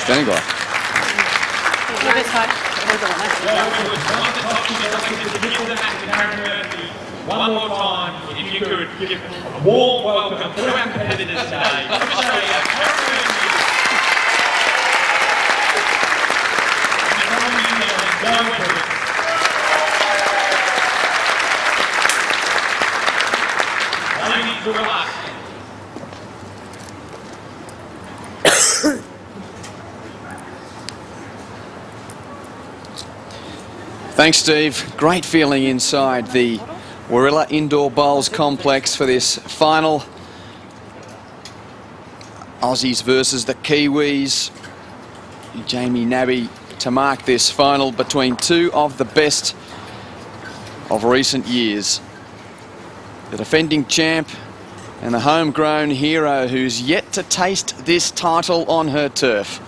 Standing by. One more time, if you could give a warm welcome to our competitors today. From Australia, Warilla. Thanks, Steve. Great feeling inside the Warilla Indoor Bowls Complex for this final. Aussies versus the Kiwis. Jamie Nabby to mark this final between two of the best of recent years. The defending champ and the homegrown hero who's yet to taste this title on her turf.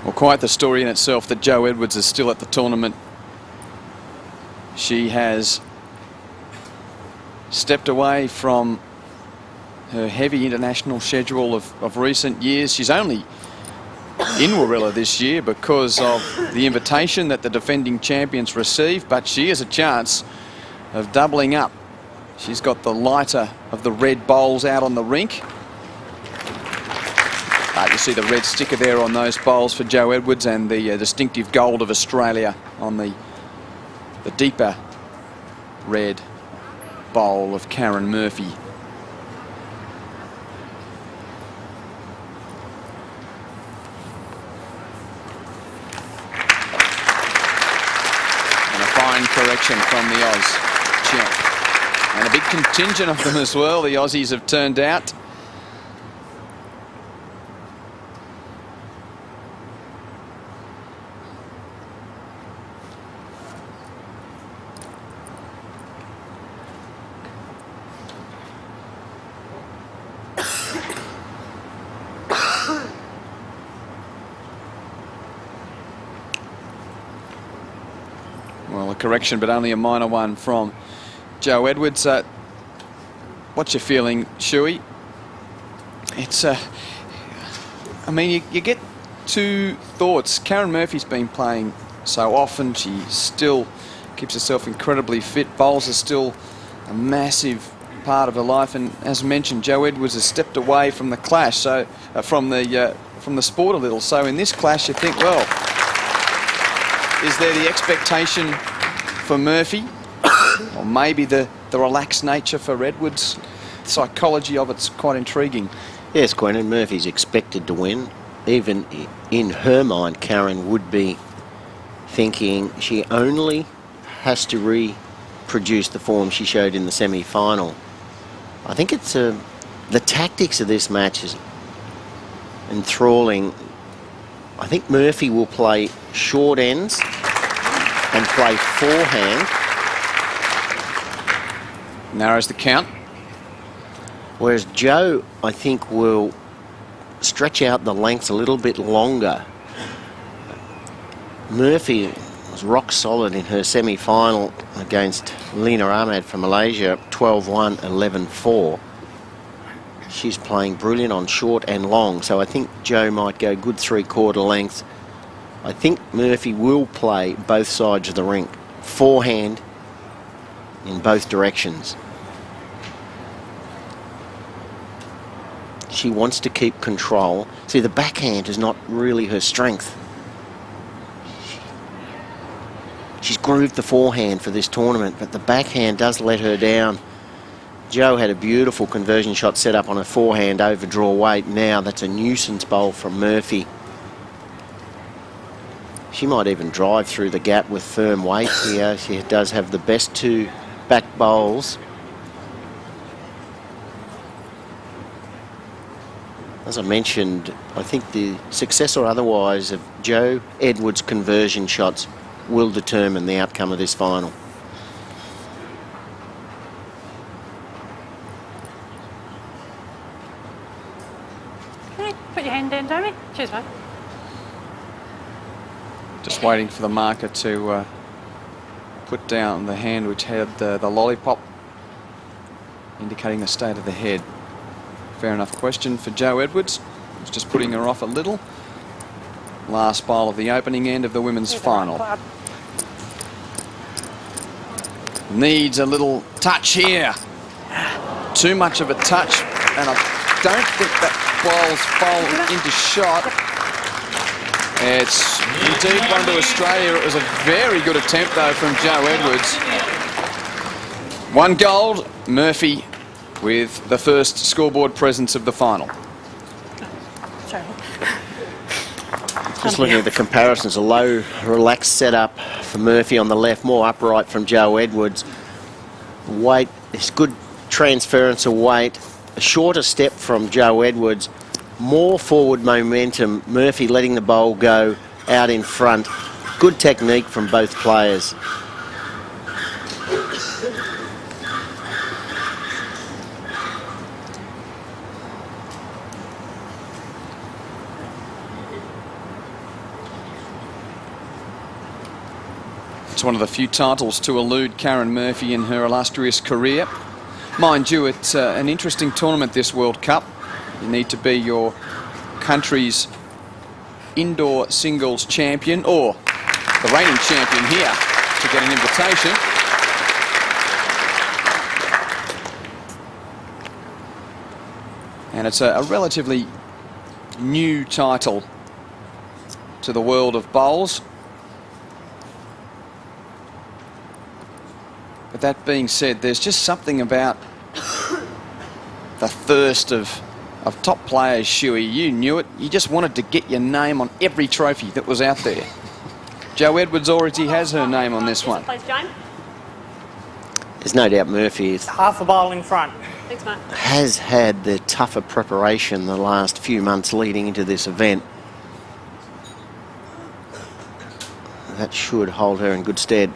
Well, quite the story in itself that Jo Edwards is still at the tournament. She has stepped away from her heavy international schedule of recent years. She's only in Warilla this year because of the invitation that the defending champions received, but she has a chance of doubling up. She's got the lighter of the red bowls out on the rink. You see the red sticker there on those bowls for Jo Edwards, and the distinctive gold of Australia on the deeper red bowl of Karen Murphy. And a fine correction from the Oz champ. And a big contingent of them as well, the Aussies have turned out. Well, a correction, but only a minor one from Jo Edwards. What's your feeling, Shuey? It's, I mean, you get two thoughts. Karen Murphy's been playing so often. She still keeps herself incredibly fit. Bowls are still a massive part of her life. And as mentioned, Jo Edwards has stepped away from the clash, so from the sport a little. So in this clash, you think, well, is there the expectation for Murphy, or maybe the relaxed nature for Edwards? The psychology of it's quite intriguing. Yes, Quinn, and Murphy's expected to win. Even in her mind, Karen would be thinking she only has to reproduce the form she showed in the semi-final. I think it's the tactics of this match is enthralling. I think Murphy will play short ends and play forehand. Narrows the count. Whereas Jo, I think, will stretch out the lengths a little bit longer. Murphy was rock solid in her semi-final against Lina Ahmad from Malaysia, 12-1, 11-4. She's playing brilliant on short and long, so I think Jo might go good three-quarter lengths. I think Murphy will play both sides of the rink, forehand in both directions. She wants to keep control. See, the backhand is not really her strength. She's grooved the forehand for this tournament, but the backhand does let her down. Jo had a beautiful conversion shot set up on a forehand overdraw weight. Now that's a nuisance bowl from Murphy. She might even drive through the gap with firm weight here. She does have the best two back bowls. As I mentioned, I think the success or otherwise of Jo Edwards' conversion shots will determine the outcome of this final. Put your hand down, Jamie. Cheers, mate. Just waiting for the marker to put down the hand which had the lollipop, indicating the state of the head. Fair enough question for Joe Edwards. He's just putting her off a little. Last bowl of the opening end of the women's final. Needs a little touch here. Too much of a touch, and I don't think that bowls fold into shot. It's indeed one to Australia. It was a very good attempt, though, from Joe Edwards. 1 gold. Murphy with the first scoreboard presence of the final. Just looking at the comparisons, a low, relaxed setup for Murphy on the left, more upright from Joe Edwards. Weight, it's good transference of weight. A shorter step from Joe Edwards, more forward momentum. Murphy letting the bowl go out in front. Good technique from both players. It's one of the few titles to elude Karen Murphy in her illustrious career. Mind you, it's an interesting tournament, this World Cup. You need to be your country's indoor singles champion, or the reigning champion here, to get an invitation. And it's a relatively new title to the world of bowls. But that being said, there's just something about the thirst of top players, Shuey. You knew it. You just wanted to get your name on every trophy that was out there. Joe Edwards already has her name on this one. Please, Jane. There's no doubt Murphy Half a bowl in front. Thanks, mate. has had the tougher preparation the last few months leading into this event. That should hold her in good stead.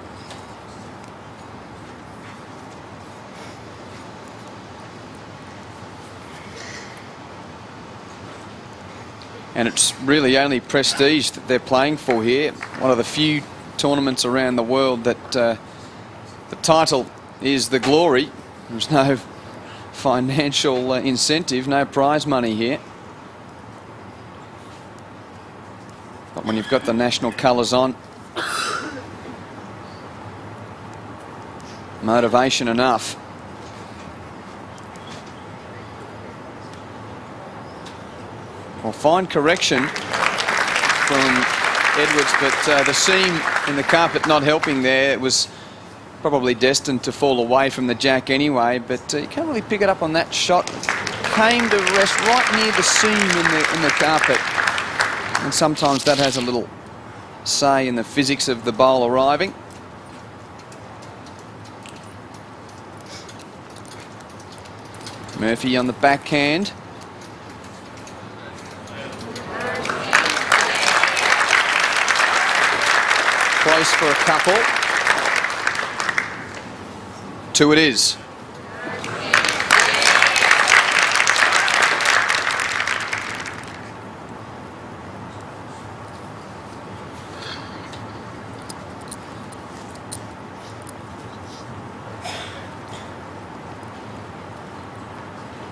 And it's really only prestige that they're playing for here. One of the few tournaments around the world that the title is the glory. There's no financial incentive, no prize money here. But when you've got the national colours on, motivation enough. Well, fine correction from Edwards, but the seam in the carpet not helping there. It was probably destined to fall away from the jack anyway, but you can't really pick it up on that shot. Came to rest right near the seam in the carpet, and sometimes that has a little say in the physics of the bowl arriving. Murphy on the backhand. Close for a couple. 2 it is.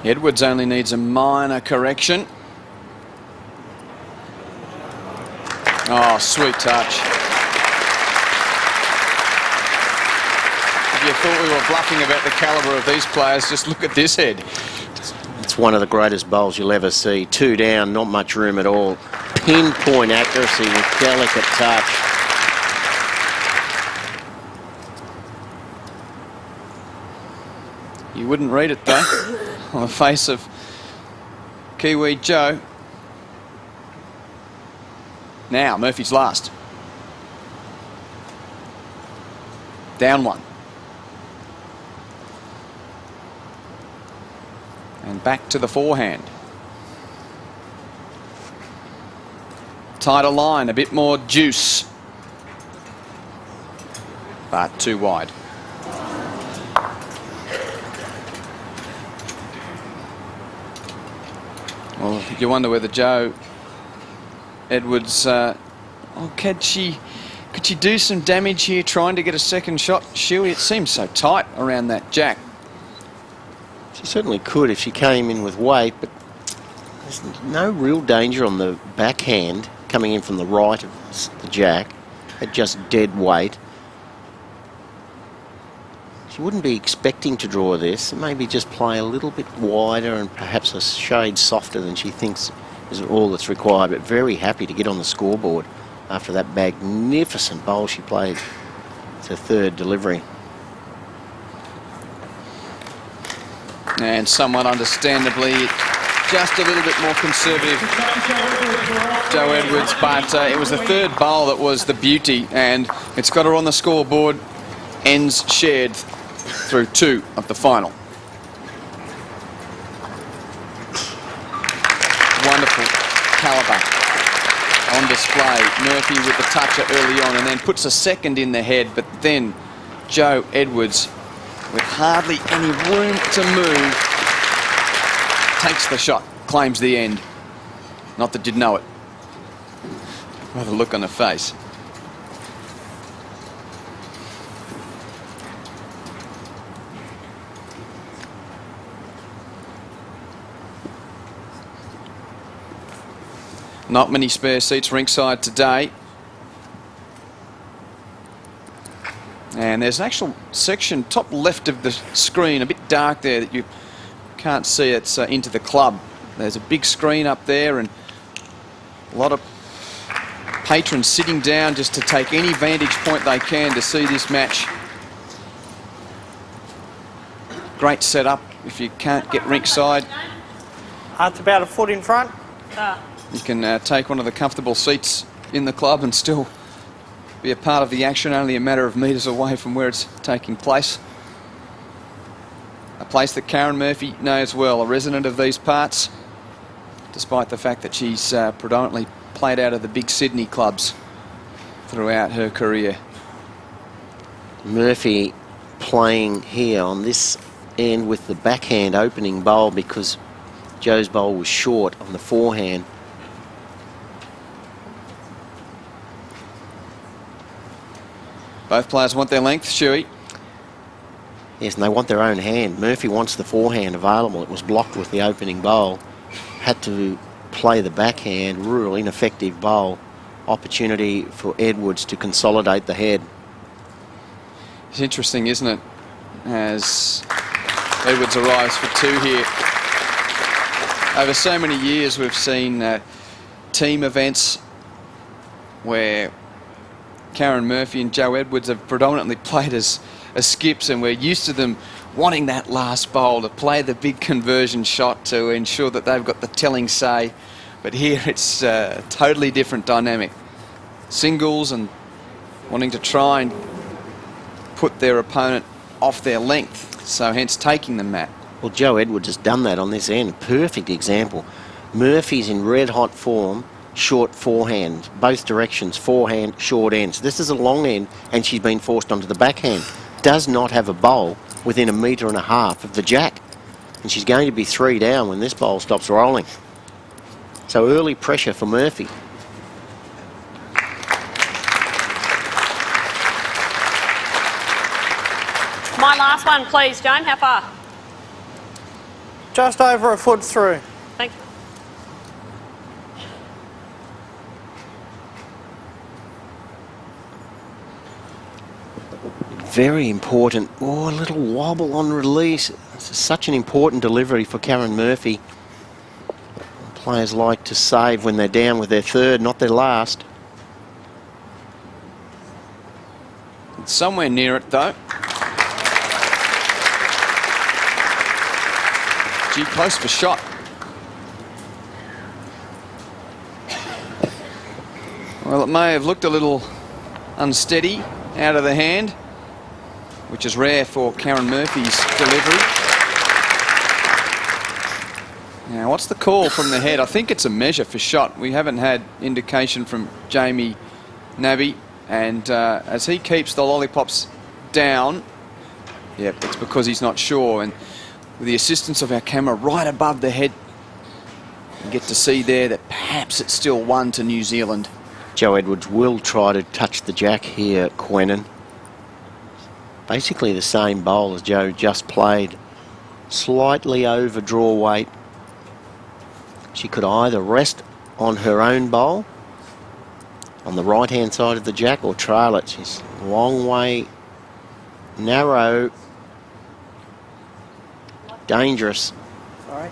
Edwards only needs a minor correction. Oh, sweet touch. If you thought we were bluffing about the calibre of these players, just look at this head. It's one of the greatest bowls you'll ever see. 2 down, not much room at all. Pinpoint accuracy with delicate touch. You wouldn't read it though on the face of Kiwi Joe. Now Murphy's last. Down 1. And back to the forehand. Tighter line, a bit more juice. But too wide. Well, Well, you wonder whether Joe Edwards, could she do some damage here trying to get a second shot? Shuey, it seems so tight around that jack. She certainly could if she came in with weight, but there's no real danger on the backhand coming in from the right of the jack at just dead weight. She wouldn't be expecting to draw this. Maybe just play a little bit wider and perhaps a shade softer than she thinks is all that's required, but very happy to get on the scoreboard after that magnificent bowl she played. It's her third delivery. And somewhat understandably, just a little bit more conservative, Joe Edwards, but it was the third bowl that was the beauty, and it's got her on the scoreboard. Ends shared through 2 of the final. Wonderful calibre on display. Murphy with the toucher early on and then puts a second in the head, but then Joe Edwards, with hardly any room to move, takes the shot, claims the end. Not that you'd know it. By the look on her face. Not many spare seats ringside today. And there's an actual section top left of the screen, a bit dark there, that you can't see. It's into the club. There's a big screen up there and a lot of patrons sitting down just to take any vantage point they can to see this match. Great setup if you can't get ringside. It's about a foot in front. You can take one of the comfortable seats in the club and still be a part of the action, only a matter of metres away from where it's taking place. A place that Karen Murphy knows well, a resident of these parts, despite the fact that she's predominantly played out of the big Sydney clubs throughout her career. Murphy playing here on this end with the backhand opening bowl because Joe's bowl was short on the forehand. Both players want their length, Shuey. Yes, and they want their own hand. Murphy wants the forehand available. It was blocked with the opening bowl. Had to play the backhand, real ineffective bowl. Opportunity for Edwards to consolidate the head. It's interesting, isn't it? As Edwards arrives for 2 here. Over so many years we've seen team events where Karen Murphy and Joe Edwards have predominantly played as skips, and we're used to them wanting that last bowl to play the big conversion shot to ensure that they've got the telling say. But here it's a totally different dynamic. Singles and wanting to try and put their opponent off their length, so hence taking the mat. Well, Joe Edwards has done that on this end. Perfect example. Murphy's in red hot form. Short forehand, both directions, forehand, short ends. This is a long end and she's been forced onto the backhand. Does not have a bowl within 1.5 metres of the jack. And she's going to be 3 down when this bowl stops rolling. So early pressure for Murphy. My last one, please, Joan. How far? Just over a foot through. Thank you. Very important. Oh, a little wobble on release. This is such an important delivery for Karen Murphy. Players like to save when they're down with their third, not their last. It's somewhere near it though. Gee, close for shot. Well, it may have looked a little unsteady out of the hand, which is rare for Karen Murphy's delivery. Now, what's the call from the head? I think it's a measure for shot. We haven't had indication from Jamie Nabby, and as he keeps the lollipops down, yep, it's because he's not sure. And with the assistance of our camera right above the head, You get to see there that perhaps it's still 1 to New Zealand. Joe Edwards will try to touch the jack here, Quentin. Basically the same bowl as Joe just played. Slightly over draw weight. She could either rest on her own bowl on the right hand side of the jack or trail it. She's a long way, narrow, dangerous. Sorry.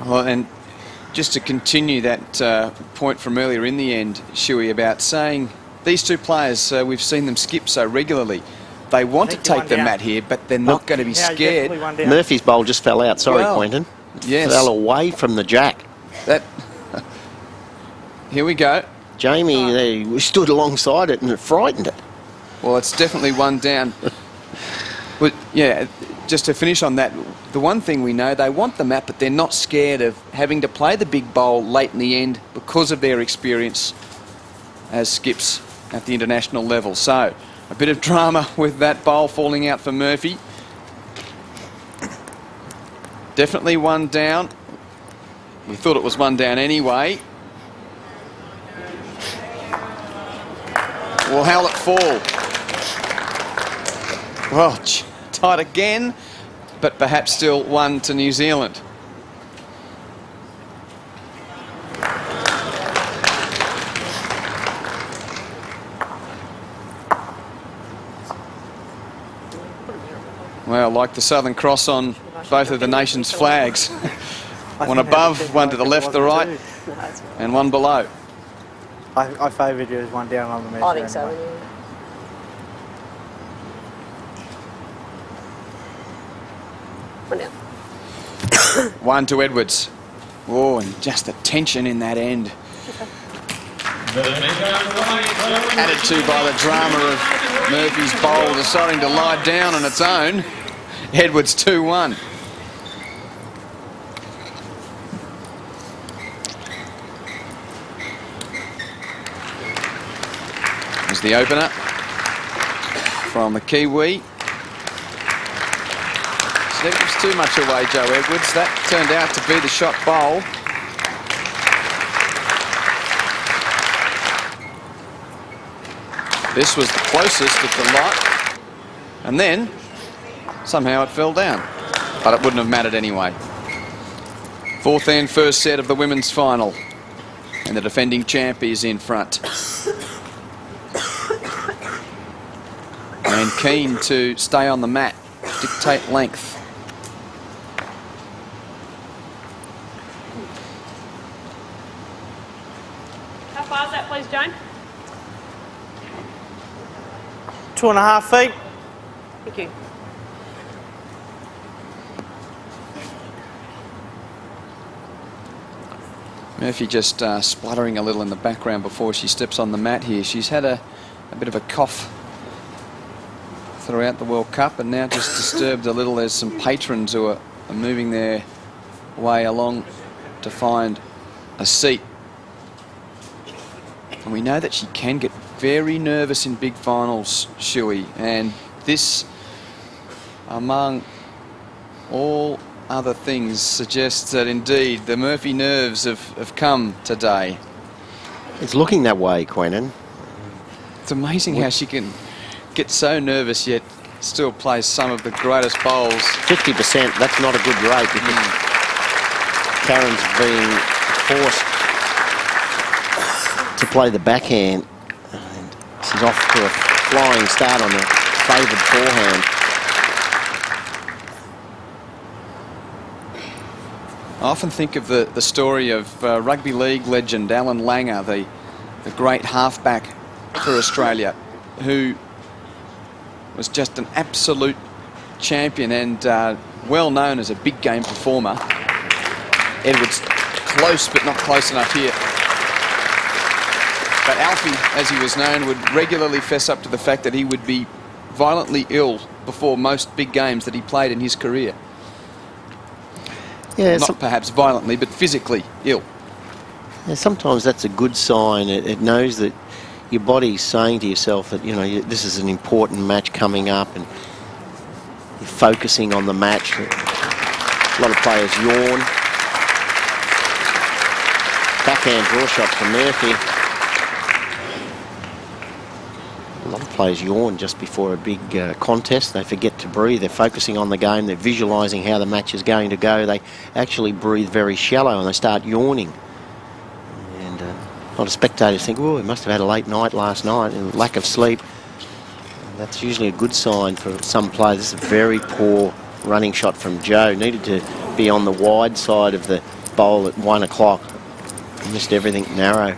Well, and just to continue that point from earlier in the end, Shuey, about saying these two players, we've seen them skip so regularly. They want to take the mat here, but they're not going to be scared. Murphy's bowl just fell out. Sorry, Well, Quentin. yes. Fell away from the jack. That. Here we go. Jamie there stood alongside it and it frightened it. Well, it's definitely 1 down. But yeah, just to finish on that, the one thing we know, they want the mat, but they're not scared of having to play the big bowl late in the end because of their experience as skips at the international level. So, a bit of drama with that bowl falling out for Murphy. Definitely 1 down. We thought it was 1 down anyway. Well, how will it fall? Well, tight again, but perhaps still 1 to New Zealand. Well, like the Southern Cross on both of the nation's flags. One above, one to the left, the right, and one below. I favoured you as 1 down on the measure. I think so. Anyway. Yeah. 1 down. 1 to Edwards. Oh, and just the tension in that end. Added to by the drama of Murphy's bowl deciding to lie down on its own. Edwards 2-1. Here's the opener from the Kiwi. Never gives too much away, Joe Edwards. That turned out to be the shot bowl. This was the closest at the lot. And then, somehow it fell down. But it wouldn't have mattered anyway. 4th and first set of the women's final. And the defending champ is in front. And keen to stay on the mat, dictate length. How far is that, please, Joan? 2.5 feet. Thank you. Murphy just spluttering a little in the background before she steps on the mat here. She's had a bit of a cough throughout the World Cup and now just disturbed a little. There's some patrons who are moving their way along to find a seat. And we know that she can get very nervous in big finals, Shuey, and this, among all other things, suggests that indeed the Murphy nerves have come today. It's looking that way, Quentin. It's amazing how she can get so nervous yet still play some of the greatest bowls. 50%, that's not a good rate because Karen's being forced to play the backhand. And she's off to a flying start on the favoured forehand. I often think of the story of rugby league legend Alan Langer, the great halfback for Australia, who was just an absolute champion and well known as a big game performer. Edwards close but not close enough here. But Alfie, as he was known, would regularly fess up to the fact that he would be violently ill before most big games that he played in his career. Yeah, not perhaps violently, but physically ill. Yeah, sometimes that's a good sign. It knows that your body's saying to yourself that, you know, this is an important match coming up and you're focusing on the match. A lot of players yawn backhand draw shot for Murphy. A lot of players yawn just before a big contest. They forget to breathe. They're focusing on the game. They're visualising how the match is going to go. They actually breathe very shallow and they start yawning. And a lot of spectators think, oh, he must have had a late night last night and lack of sleep. And that's usually a good sign for some players. This is a very poor running shot from Joe. Needed to be on the wide side of the bowl at 1 o'clock. Missed everything narrow.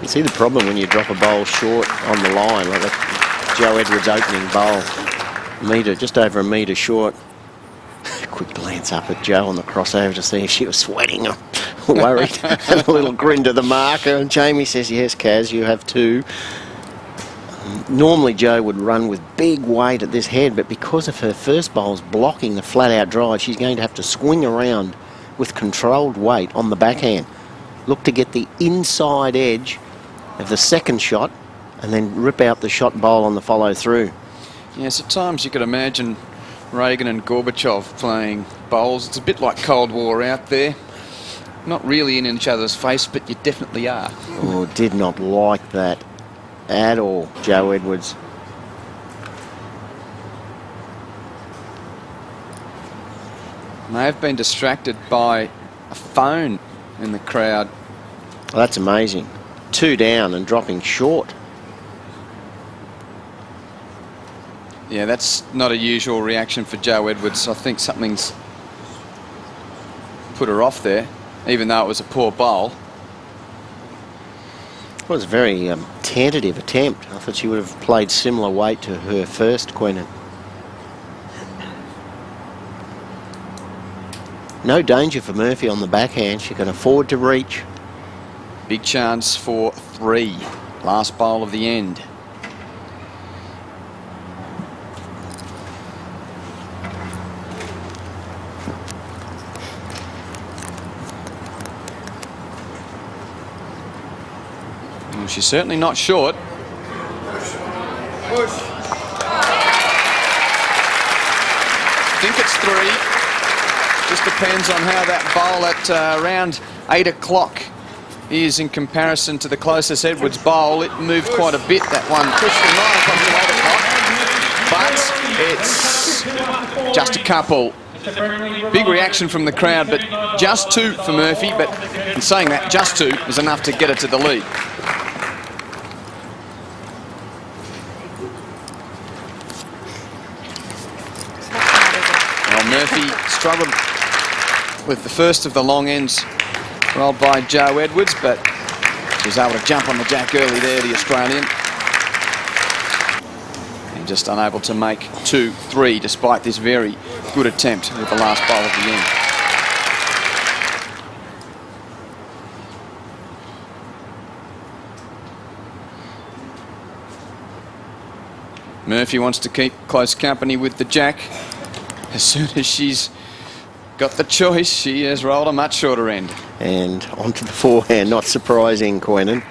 You see the problem when you drop a bowl short on the line, like that Joe Edwards opening bowl. Metre, just over a metre short. Quick glance up at Joe on the crossover to see if she was sweating or worried. And a little grin to the marker. And Jamie says, yes, Kaz, you have two. Normally Joe would run with big weight at this head, but because of her first bowls blocking the flat-out drive, she's going to have to swing around with controlled weight on the backhand. Look to get the inside edge of the second shot and then rip out the shot bowl on the follow-through. Yes, at times you could imagine Reagan and Gorbachev playing bowls. It's a bit like Cold War out there. Not really in each other's face, but you definitely are. Oh, did not like that at all, Joe Edwards. May have been distracted by a phone in the crowd. Well, that's amazing. 2 down and dropping short. Yeah, that's not a usual reaction for Joe Edwards. I think something's put her off there, even though it was a poor bowl. It was a very tentative attempt. I thought she would have played similar weight to her first, Queenan. No danger for Murphy on the backhand. She can afford to reach. Big chance for 3. Last bowl of the end. Well, she's certainly not short. I think it's 3. Just depends on how that bowl at around 8 o'clock is in comparison to the closest Edwards bowl. It moved quite a bit, that one. Pushed from 9 o'clock to 8 o'clock. But it's just a couple. Big reaction from the crowd, but just 2 for Murphy. But in saying that, just 2 is enough to get her to the lead. Well, Murphy struggled with the first of the long ends rolled by Joe Edwards, but she was able to jump on the jack early there, the Australian. And just unable to make 2-3 despite this very good attempt with the last bowl of the end. Murphy wants to keep close company with the jack. As soon as she's got the choice, she has rolled a much shorter end. And onto the forehand, not surprising, Queenan.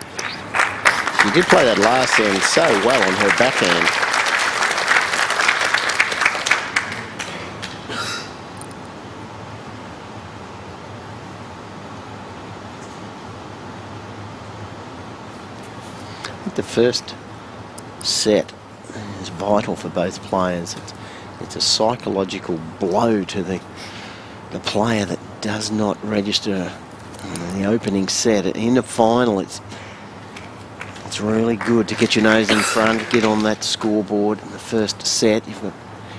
She did play that last end so well on her backhand. I think the first set is vital for both players. It's a psychological blow to the player that does not register in the opening set. In the final, it's really good to get your nose in front, get on that scoreboard in the first set.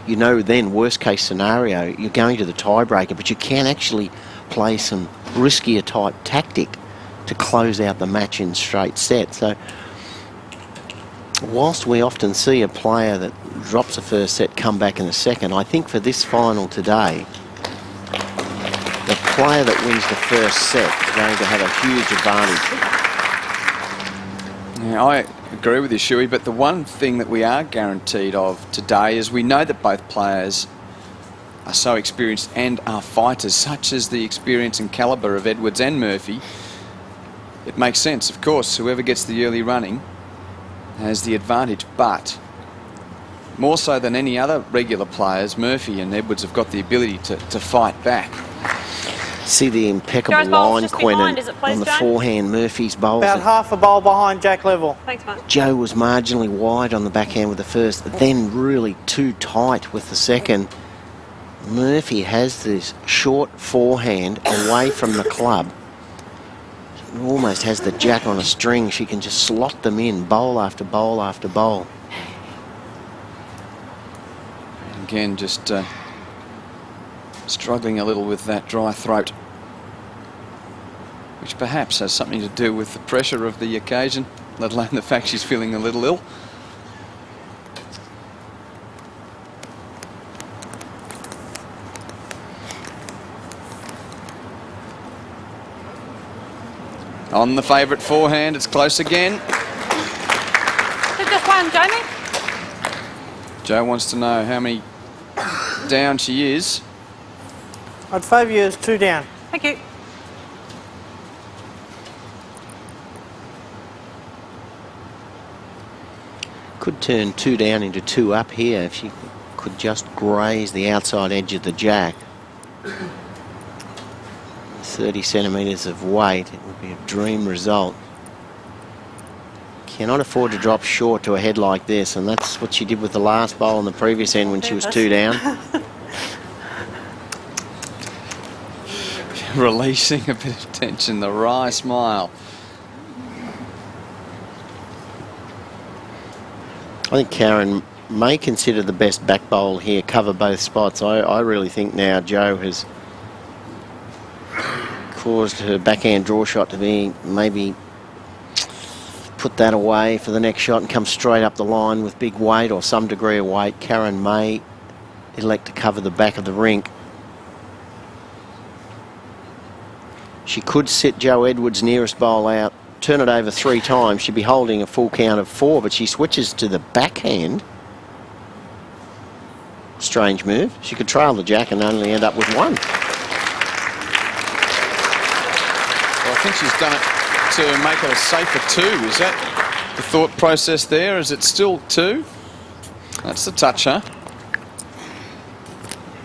You know then, worst case scenario, you're going to the tiebreaker, but you can actually play some riskier type tactic to close out the match in straight set. So whilst we often see a player that drops a first set come back in the second, I think for this final today, the player that wins the first set is going to have a huge advantage. Yeah, I agree with you, Shuey, but the one thing that we are guaranteed of today is we know that both players are so experienced and are fighters, such as the experience and calibre of Edwards and Murphy, it makes sense. Of course, whoever gets the early running has the advantage, but more so than any other regular players, Murphy and Edwards have got the ability to fight back. See the impeccable Joe's bowl's line, just behind, Quentin, is it, please, on the Joe? forehand. Murphy's bowls. About half a bowl behind Jack level. Thanks, mate. Joe was marginally wide on the backhand with the first, then really too tight with the second. Murphy has this short forehand away from the club. She almost has the jack on a string. She can just slot them in, bowl after bowl after bowl. Again, just struggling a little with that dry throat, which perhaps has something to do with the pressure of the occasion, let alone the fact she's feeling a little ill. On the favourite forehand, it's close again. They've just won, Jamie. Joe wants to know how many down she is. I'd favour you as 2 down. Thank you. Could turn 2 down into 2 up here if she could just graze the outside edge of the jack. 30 centimetres of weight, it would be a dream result. Cannot afford to drop short to a head like this, and that's what she did with the last bowl on the previous end when she was 2 down. Releasing a bit of tension, the wry smile. I think Karen may consider the best back bowl here, cover both spots. I really think now Joe has caused her backhand draw shot to be maybe put that away for the next shot and come straight up the line with big weight or some degree of weight. Karen may elect to cover the back of the rink. She could sit Joe Edwards' nearest bowl out, turn it over 3 times. She'd be holding a full count of 4, but she switches to the backhand. Strange move. She could trail the jack and only end up with 1. Well, I think she's done it to make it a safer 2. Is that the thought process there? Is it still 2? That's the touch, huh?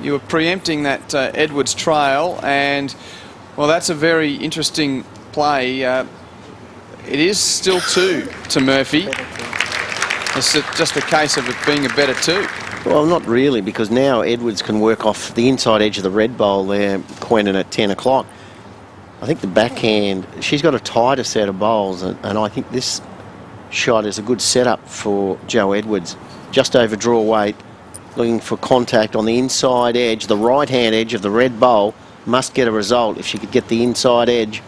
You were preempting that Edwards trail, and well, that's a very interesting play. It is still 2 to Murphy. It's just a case of it being a better 2. Well, not really, because now Edwards can work off the inside edge of the red bowl there, Quentin, at 10 o'clock. I think the backhand, she's got a tighter set of bowls, and I think this shot is a good setup for Joe Edwards. Just over draw weight, looking for contact on the inside edge, the right-hand edge of the red bowl. Must get a result if she could get the inside edge.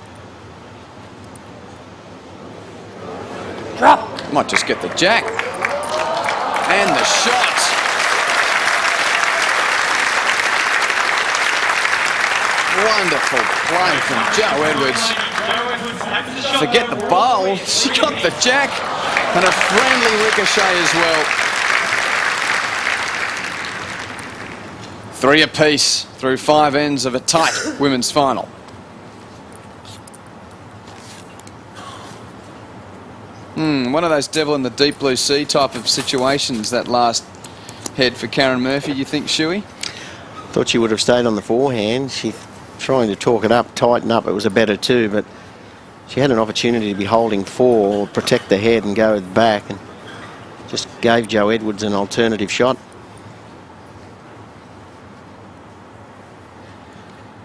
Drop. Might just get the jack. And the shot. Wonderful play from Joe Edwards. Forget the bowl. She got the jack. And a friendly ricochet as well. 3 apiece through 5 ends of a tight women's final. One of those devil in the deep blue sea type of situations, that last head for Karen Murphy, you think, Shuey? Thought she would have stayed on the forehand. She trying to talk it up, tighten up. It was a better 2, but she had an opportunity to be holding 4 or protect the head and go back, and just gave Joe Edwards an alternative shot.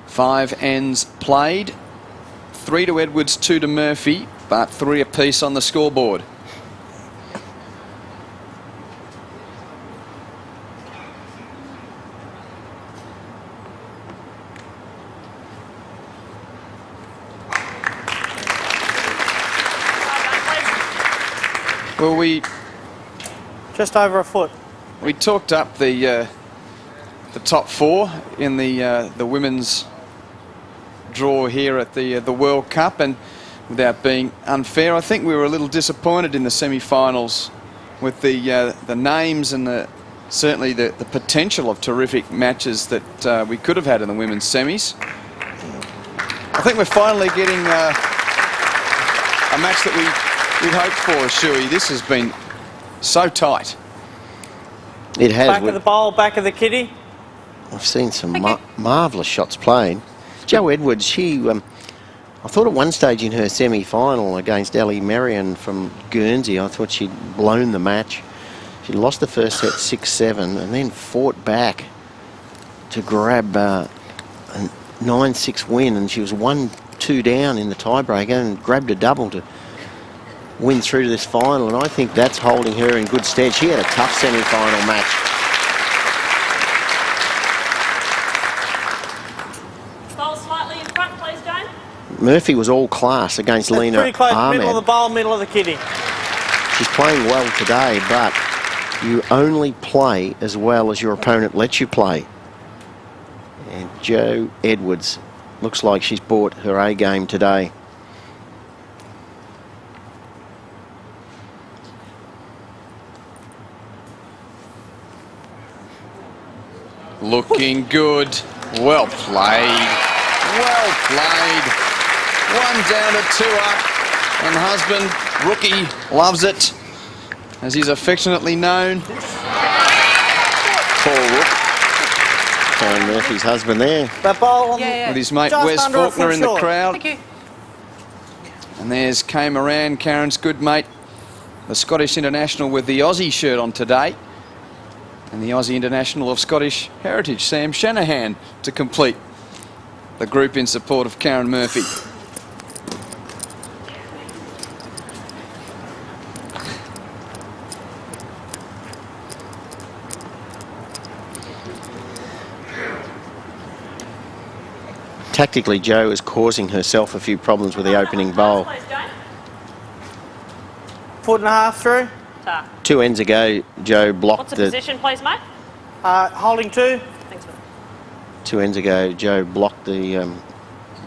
5 ends played. 3 to Edwards, 2 to Murphy, but 3 apiece on the scoreboard. Well, we Just over a foot. talked up the top 4 in the women's draw here at the World Cup, and without being unfair, I think we were a little disappointed in the semi-finals with the names and the certainly the potential of terrific matches that we could have had in the women's semis. I think we're finally getting a match that we'd hoped for, Shuey. This has been so tight. It has. Back of the bowl, back of the kitty. I've seen some marvellous shots played. Jo Edwards, I thought at one stage in her semi-final against Ellie Marion from Guernsey, I thought she'd blown the match. She lost the first set 6-7 and then fought back to grab a 9-6 win, and she was 1-2 down in the tiebreaker and grabbed a double to win through to this final, and I think that's holding her in good stead. She had a tough semi-final match. Bowl slightly in front, please, Jane. Murphy was all class against That's Lena pretty close, Ahmed. middle of the bowl, middle of the kitty. She's playing well today, but you only play as well as your opponent lets you play. And Jo Edwards looks like she's bought her A game today. Looking good. Well played. Well played. 1 down to 2 up. And husband, Rookie, loves it, as he's affectionately known. Poor Rook. Karen Murphy's husband there. That bowl on With his mate just Wes under a Faulkner foot in the short. crowd. Thank you. And there's Kay Moran, Karen's good mate, the Scottish international with the Aussie shirt on today. And the Aussie international of Scottish heritage, Sam Shanahan, to complete the group in support of Karen Murphy. Tactically, Jo is causing herself a few problems with the opening bowl. Please, Jane. Foot and a half through. 2 ends ago, Jo blocked What's the the position, please, mate? Holding 2. Thanks, mate. 2 ends ago. Jo blocked the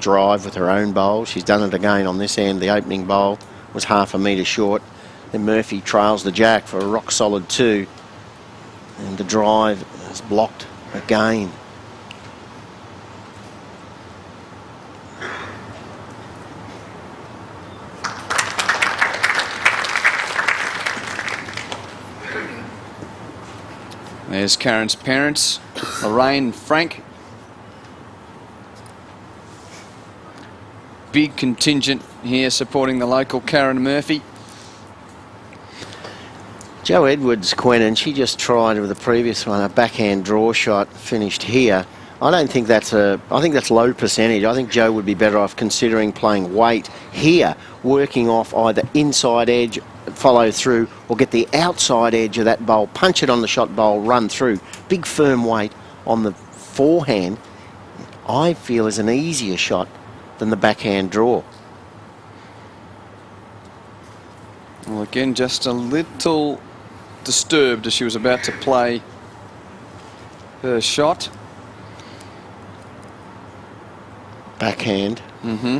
drive with her own bowl. She's done it again on this end. The opening bowl was half a metre short. Then Murphy trails the jack for a rock solid 2, and the drive is blocked again. There's Karen's parents, Lorraine and Frank. Big contingent here supporting the local Karen Murphy. Jo Edwards, Quentin, she just tried with the previous one, a backhand draw shot, finished here. I don't think that's I think that's low percentage. I think Jo would be better off considering playing weight here, working off either inside edge, follow through, or get the outside edge of that bowl, punch it on the shot bowl, run through. Big firm weight on the forehand, I feel, is an easier shot than the backhand draw. Well, again, just a little disturbed as she was about to play her shot. Backhand. Mm-hmm.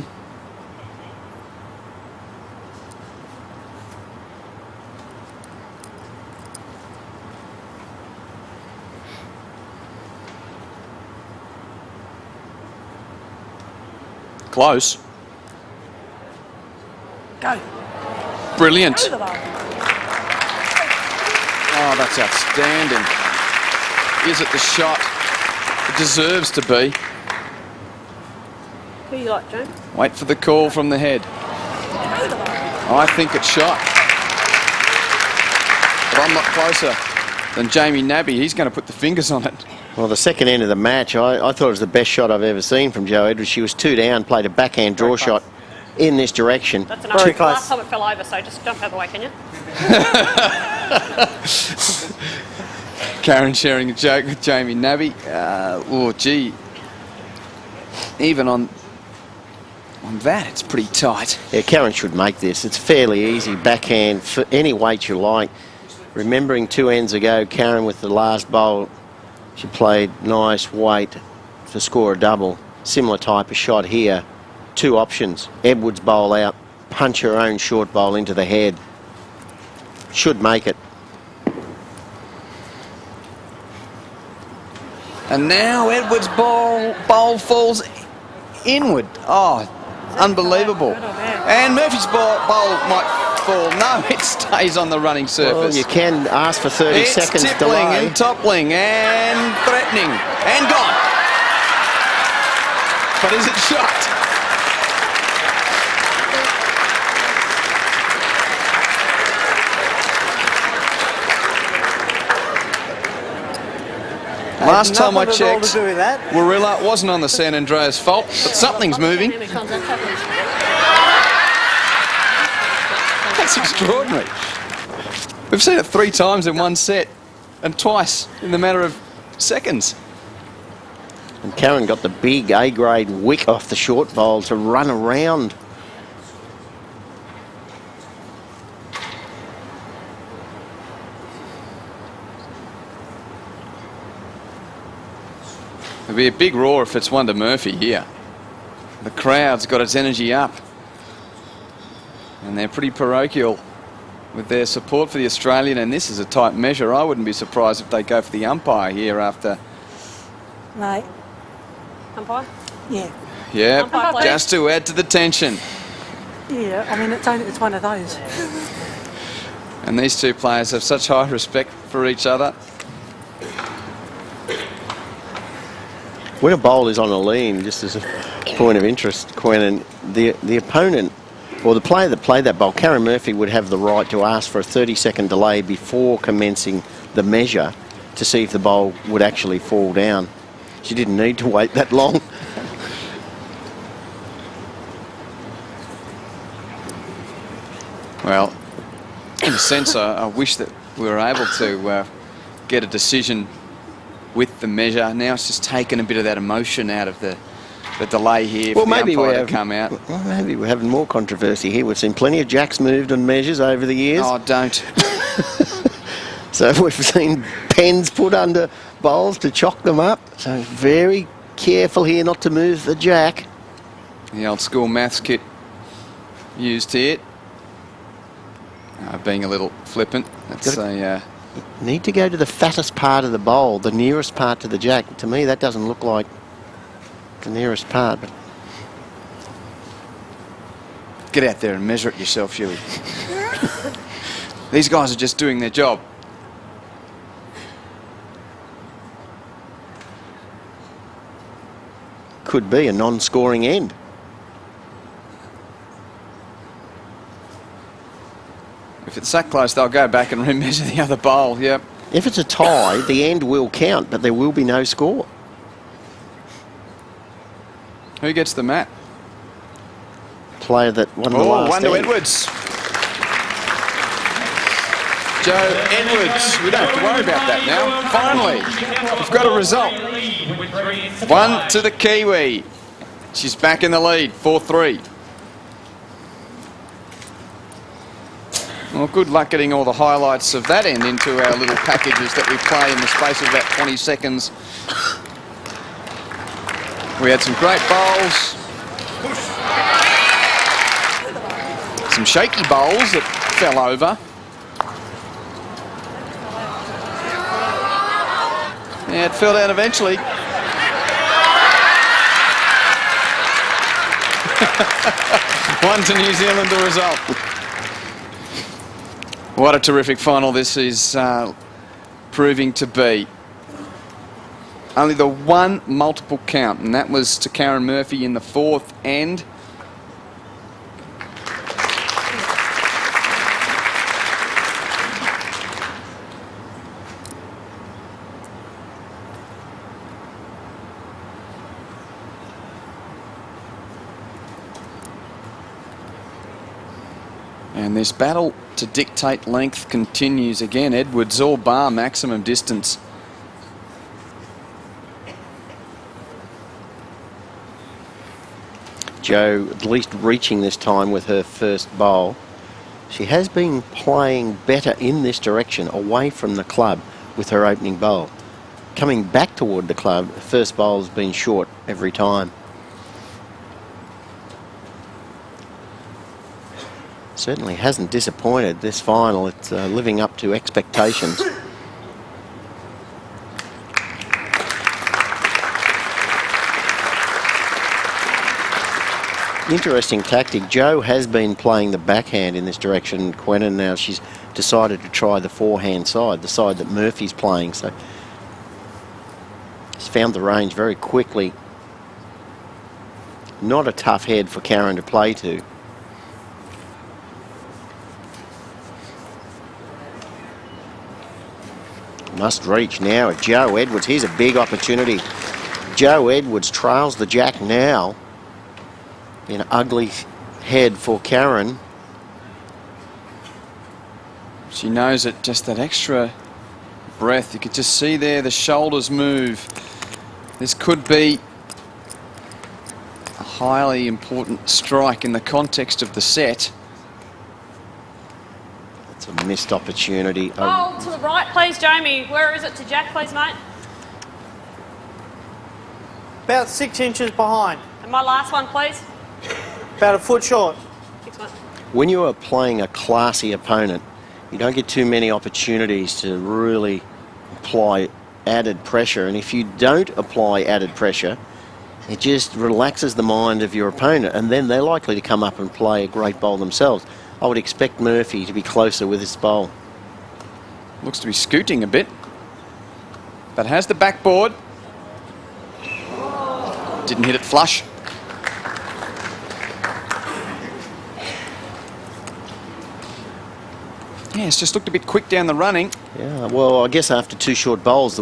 Close. Go. Brilliant. Over the bowl. Oh, that's outstanding. Is it the shot it deserves to be? Who you like, Jane? Wait for the call from the head. Over the bowl. I think it's shot. But I'm not closer than Jamie Nabby. He's going to put the fingers on it. Well, the second end of the match, I thought it was the best shot I've ever seen from Jo Edwards. She was 2 down, played a backhand draw shot in this direction. That's enough. Very close. Last time it fell over, so just jump out of the way, can you? Karen sharing a joke with Jamie Nabby. Oh, gee. Even on that, it's pretty tight. Yeah, Karen should make this. It's fairly easy. Backhand for any weight you like. Remembering 2 ends ago, Karen with the last bowl, she played nice weight to score a double. Similar type of shot here. 2 options. Edwards bowl out, punch her own short bowl into the head. Should make it. And now Edwards' bowl falls inward. Oh, unbelievable. And Murphy's bowl might fall. No, it stays on the running surface. Well, you can ask for 30 seconds It's tippling delay. and toppling and threatening and gone. But is it shot? Last time I checked, To do with that. Warilla wasn't on the San Andreas fault, but something's moving. That's extraordinary. We've seen it 3 times in one set and twice in the matter of seconds. And Karen got the big A-grade wick off the short bowl to run around. It'll be a big roar if it's one to Murphy here. The crowd's got its energy up. And they're pretty parochial with their support for the Australian, and this is a tight measure. I wouldn't be surprised if they go for the umpire here after. Right. Umpire? Yeah. Yeah, Umpire, please. just to add to the tension. Yeah, I mean, it's one of those. And these two players have such high respect for each other. When a bowl is on a lean, just as a point of interest, Quinn, and the opponent, or the player that played that bowl, Karen Murphy, would have the right to ask for a 30-second delay before commencing the measure to see if the bowl would actually fall down. She didn't need to wait that long. Well, in a sense, I wish that we were able to get a decision with the measure. Now it's just taken a bit of that emotion out of the delay here for the umpire to come out. Well, maybe we're having more controversy here. We've seen plenty of jacks moved on measures over the years. Oh, don't. So we've seen pens put under bowls to chock them up. So very careful here not to move the jack. The old school maths kit used here. Being a little flippant. That's a... Need to go to the fattest part of the bowl, the nearest part to the jack. To me, that doesn't look like the nearest part. But Get out there and measure it yourself, Huey. These guys are just doing their job. could be a non-scoring end. If it's that close, they'll go back and remeasure the other bowl. Yep. If it's a tie, the end will count, but there will be no score. Who gets the mat? Player that won the Oh, last one to end. Edwards. Joe Edwards. We don't have to worry about that now. Finally, we've got a result. 1 to the Kiwi. She's back in the lead, 4-3. Well, good luck getting all the highlights of that end into our little packages that we play in the space of about 20 seconds. We had some great bowls. Some shaky bowls that fell over. Yeah, it fell down eventually. One to New Zealand, the result. What a terrific final this is proving to be. Only the one multiple count, and that was to Karen Murphy in the fourth end. And this battle to dictate length continues again. Edwards all bar maximum distance. Joe at least reaching this time with her first bowl. She has been playing better in this direction, away from the club with her opening bowl. Coming back toward the club, the first bowl has been short every time. Certainly hasn't disappointed this final. It's living up to expectations. Interesting tactic. Jo has been playing the backhand in this direction. Quentin, now she's decided to try the forehand side, the side that Murphy's playing. So she's found the range very quickly. Not a tough head for Karen to play to. Must reach now at Jo Edwards. Here's a big opportunity. Jo Edwards trails the jack now. An ugly head for Karen. She knows it, just that extra breath. You could just see there the shoulders move. This could be a highly important strike in the context of the set. It's a missed opportunity. Oh, to the right, please, Jamie. Where is it to Jack, please, mate? About 6 inches behind. And my last one, please. About a foot short. Thanks, mate. When you are playing a classy opponent, you don't get too many opportunities to really apply added pressure. And if you don't apply added pressure, it just relaxes the mind of your opponent. And then they're likely to come up and play a great bowl themselves. I would expect Murphy to be closer with his bowl. Looks to be scooting a bit, but has the backboard. Didn't hit it flush. Yeah, it's just looked a bit quick down the running. Yeah, well, I guess after 2 short bowls,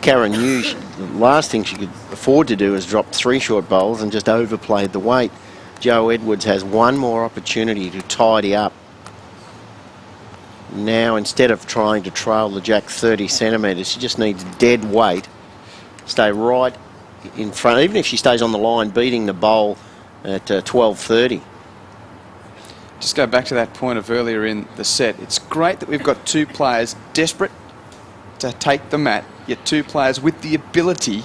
Karen knew the last thing she could afford to do is drop 3 short bowls and just overplayed the weight. Jo Edwards has one more opportunity to tidy up. Now, instead of trying to trail the jack 30 centimetres, she just needs dead weight. Stay right in front, even if she stays on the line, beating the bowl at 12:30. Just go back to that point of earlier in the set. It's great that we've got 2 players desperate to take the mat, yet 2 players with the ability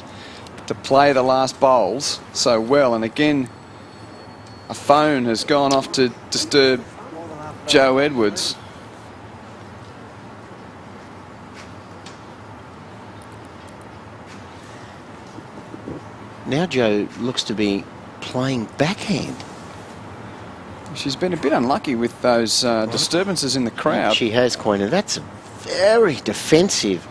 to play the last bowls so well. And again, a phone has gone off to disturb Jo Edwards. Now Jo looks to be playing backhand. She's been a bit unlucky with those disturbances in the crowd. She has, Queen. That's very defensive.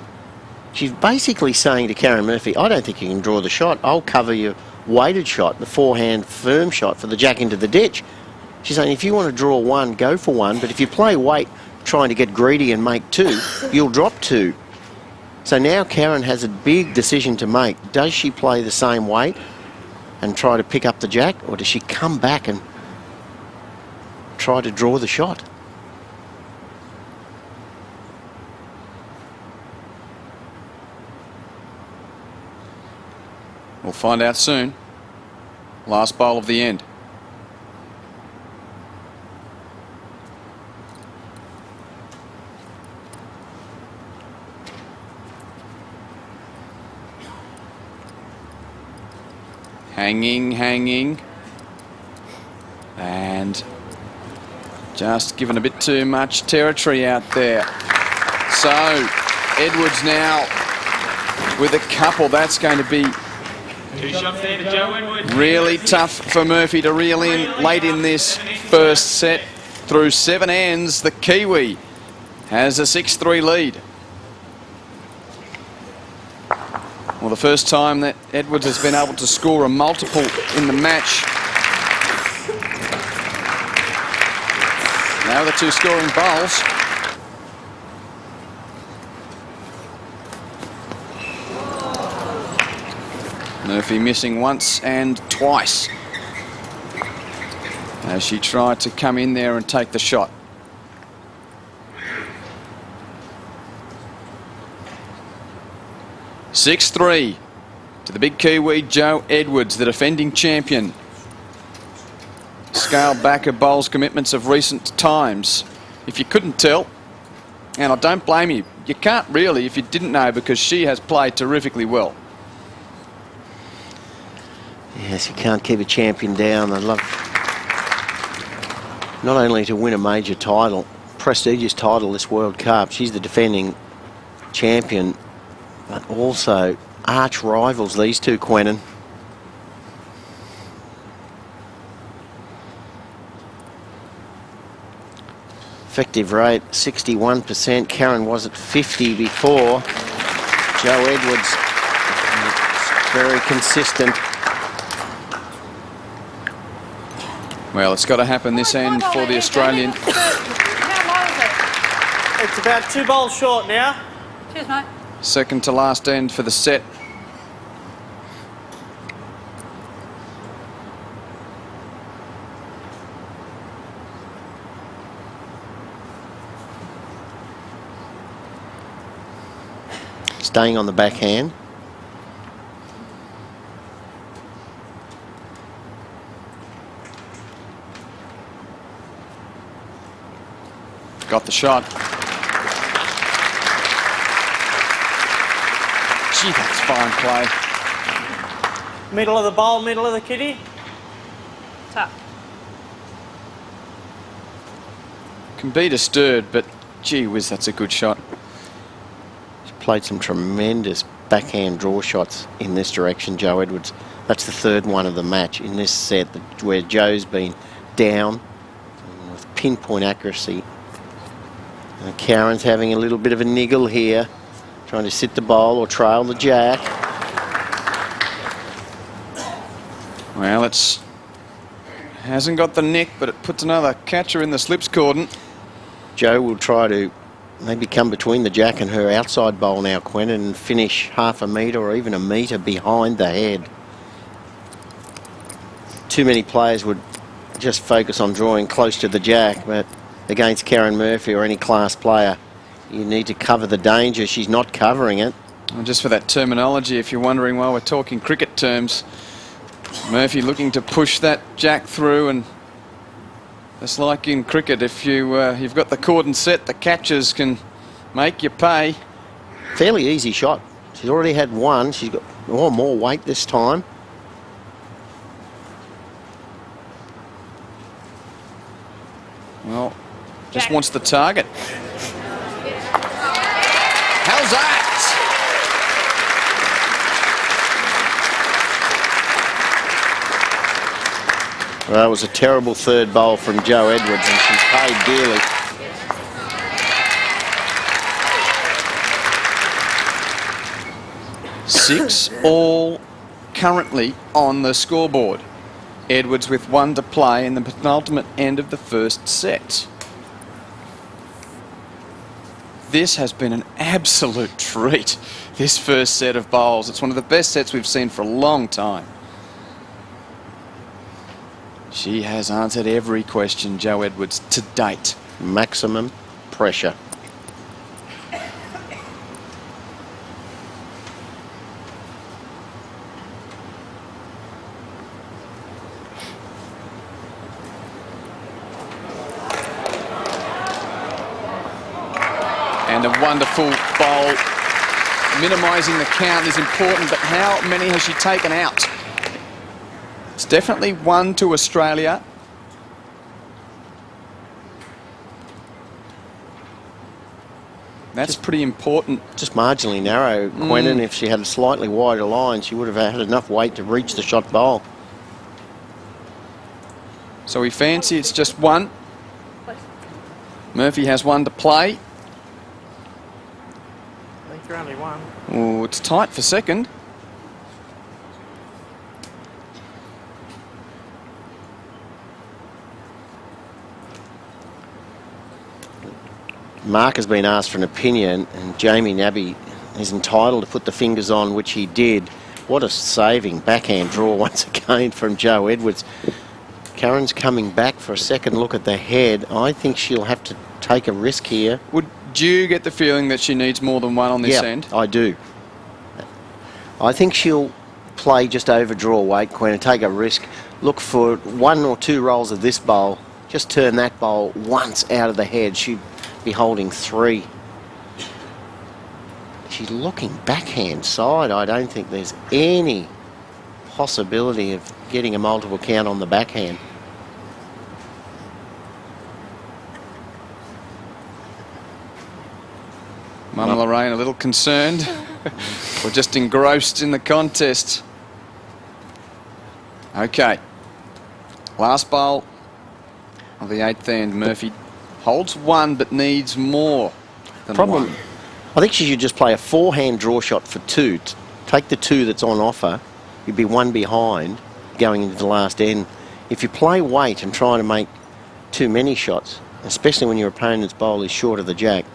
She's basically saying to Karen Murphy, I don't think you can draw the shot. I'll cover your weighted shot, the forehand firm shot for the jack into the ditch. She's saying if you want to draw 1, go for 1. But if you play weight trying to get greedy and make 2, you'll drop 2. So now Karen has a big decision to make. Does she play the same weight and try to pick up the jack, or does she come back and try to draw the shot? We'll find out soon. Last bowl of the end. Hanging. And just given a bit too much territory out there. So, Edwards now with a couple. That's going to be 2 shots there to Jo Edwards. really tough for Murphy to reel in late in this first set. Through 7 ends, the Kiwi has a 6-3 lead. Well, the first time that Edwards has been able to score a multiple in the match. Now the 2 scoring bowls. Murphy missing once and twice as she tried to come in there and take the shot. (6-3) to the big Kiwi, Jo Edwards, the defending champion. Scaled back her bowls commitments of recent times. If you couldn't tell, and I don't blame you, you can't really if you didn't know, because she has played terrifically well. Yes, you can't keep a champion down. I'd love not only to win a major title, prestigious title this World Cup. She's the defending champion, but also arch rivals, these two, Quentin. Effective rate 61%. Karen was at 50 before. Joe Edwards, very consistent. Well, it's got to happen this end for the Australian. How low is it? It's about 2 bowls short now. Cheers, mate. Second to last end for the set. Staying on the backhand. Got the shot. Gee, that's fine play. Middle of the bowl, middle of the kitty. Tap. Can be disturbed, but gee whiz, that's a good shot. She's played some tremendous backhand draw shots in this direction, Joe Edwards. That's the third one of the match in this set where Joe's been down with pinpoint accuracy. And Karen's having a little bit of a niggle here, trying to sit the bowl or trail the jack. Well, hasn't got the nick, but it puts another catcher in the slips cordon. Joe will try to maybe come between the jack and her outside bowl now, Quentin, and finish half a metre or even a metre behind the head. Too many players would just focus on drawing close to the jack, but against Karen Murphy or any class player, you need to cover the danger. She's not covering it. And just for that terminology, if you're wondering why we're talking cricket terms, Murphy looking to push that jack through, and it's like in cricket, if you've got the cordon set, the catchers can make you pay. Fairly easy shot. She's already had one. She's got more weight this time. Well, just wants the target. How's that? Well, it was a terrible third bowl from Joe Edwards, and she's paid dearly. Six all currently on the scoreboard. Edwards with one to play in the penultimate end of the first set. This has been an absolute treat, this first set of bowls. It's one of the best sets we've seen for a long time. She has answered every question, Joe Edwards, to date. Maximum pressure. And a wonderful bowl. Minimising the count is important, but how many has she taken out? It's definitely one to Australia. That's pretty important. Just marginally narrow, Quentin. If she had a slightly wider line, she would have had enough weight to reach the shot bowl. So we fancy it's just one. Murphy has one to play. I think you're only one. Oh, it's tight for second. Mark has been asked for an opinion, and Jamie Nabby is entitled to put the fingers on, which he did. What a saving backhand draw once again from Joe Edwards. Karen's coming back for a second look at the head. I think she'll have to take a risk here. Would you get the feeling that she needs more than one on this end? I do. I think she'll play just over draw weight, Quinn, and take a risk. Look for one or two rolls of this bowl. Just turn that bowl once out of the head. She'd be holding three. She's looking backhand side. I don't think there's any possibility of getting a multiple count on the backhand. Mum Lorraine a little concerned. Or just engrossed in the contest. Okay. Last bowl of the eighth end. Murphy Holds one, but needs more than Problem. one. I think she should just play a forehand draw shot for 2. Take the 2 that's on offer. You'd be 1 behind going into the last end. If you play weight and try to make too many shots, especially when your opponent's bowl is short of the jack,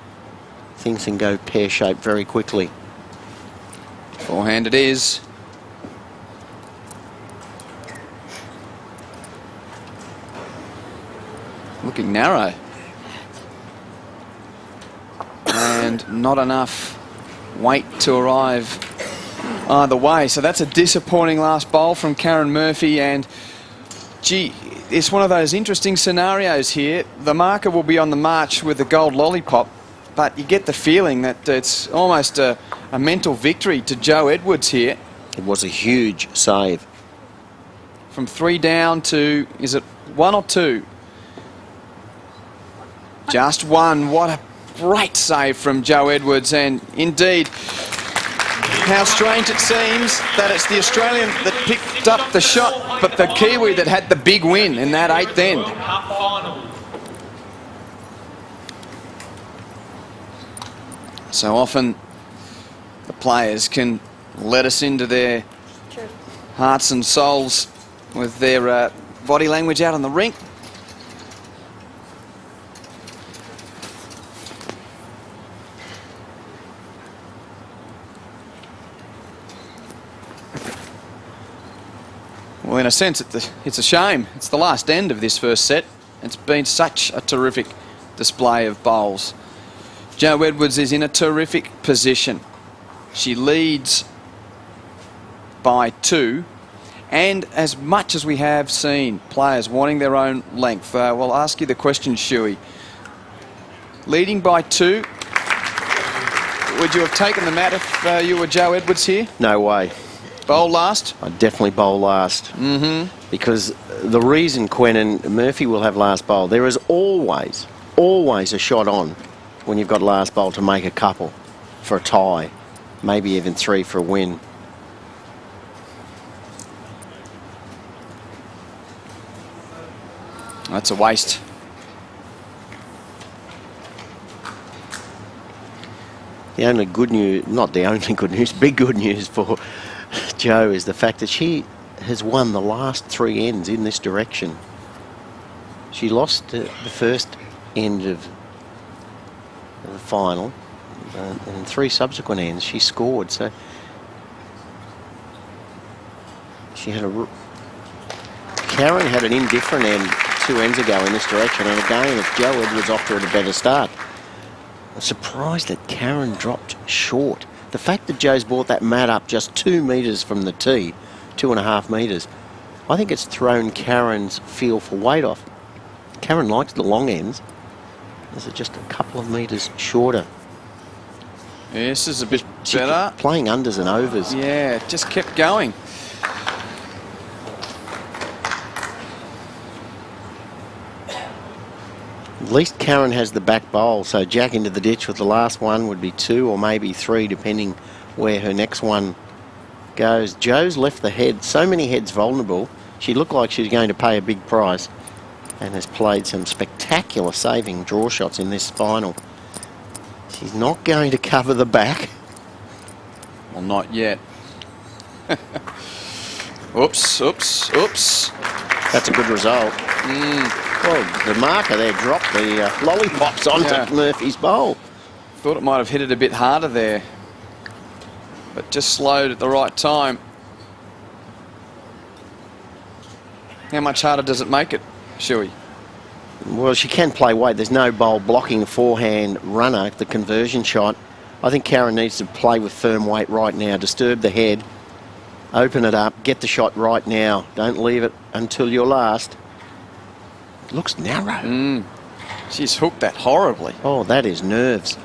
things can go pear-shaped very quickly. Forehand it is. Looking narrow. And not enough weight to arrive either way. So that's a disappointing last bowl from Karen Murphy. And, gee, it's one of those interesting scenarios here. The marker will be on the march with the gold lollipop, but you get the feeling that it's almost a mental victory to Jo Edwards here. It was a huge save. From 3 down to, is it 1 or 2? Just 1. What a great save from Jo Edwards. And indeed, how strange it seems that it's the Australian that picked up the shot, but the Kiwi that had the big win in that 8th end. Cup final. So often the players can let us into their hearts and souls with their body language out on the rink. Well, in a sense, it's a shame. It's the last end of this first set. It's been such a terrific display of bowls. Jo Edwards is in a terrific position. She leads by 2. And as much as we have seen players wanting their own length, we'll ask you the question, Shuey. Leading by 2, would you have taken the mat if you were Jo Edwards here? No way. Bowl last? I'd definitely bowl last. Because the reason Quen and Murphy will have last bowl, there is always a shot on when you've got last bowl to make a couple for a tie, maybe even 3 for a win. That's a waste. The only good news, not the only good news, big good news for Jo is the fact that she has won the last 3 ends in this direction. She lost the first end of the final, and 3 subsequent ends she scored. So she had Karen had an indifferent end 2 ends ago in this direction, and again, if Jo Edwards off to a better start. I'm surprised that Karen dropped short. The fact that Jo's brought that mat up just 2 metres from the tee, 2.5 metres, I think it's thrown Karen's feel for weight off. Karen likes the long ends. This is just a couple of metres shorter. Yeah, this is a bit She better. kept playing unders and overs. Yeah, it just kept going. At least Karen has the back bowl, so jack into the ditch with the last one would be 2 or maybe 3, depending where her next one goes. Jo's left the head, so many heads vulnerable. She looked like she was going to pay a big price and has played some spectacular saving draw shots in this final. She's not going to cover the back. Well, not yet. Oops, oops, oops. That's a good result. Well, the marker there dropped the lollipops onto Murphy's bowl. Thought it might have hit it a bit harder there, but just slowed at the right time. How much harder does it make it, Shuey? Well, she can play weight. There's no bowl blocking the forehand runner, the conversion shot. I think Karen needs to play with firm weight right now. Disturb the head, open it up, get the shot right now. Don't leave it until you're last. It looks narrow. She's hooked that horribly. Oh, that is nerves.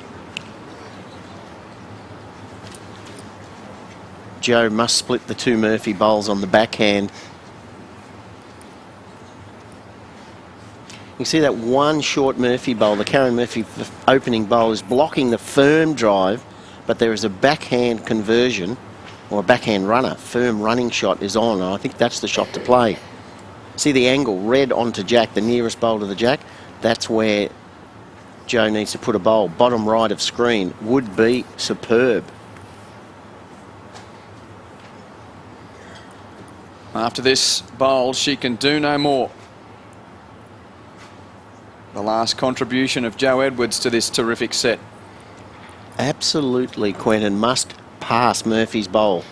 Jo must split the 2 Murphy bowls on the backhand. You see that one short Murphy bowl, the Karen Murphy opening bowl, is blocking the firm drive, but there is a backhand conversion, or a backhand runner. Firm running shot is on, and I think that's the shot to play. See the angle, red onto jack, the nearest bowl to the jack? That's where Joe needs to put a bowl. Bottom right of screen would be superb. After this bowl, she can do no more. The last contribution of Joe Edwards to this terrific set. Absolutely, Quentin must pass Murphy's bowl.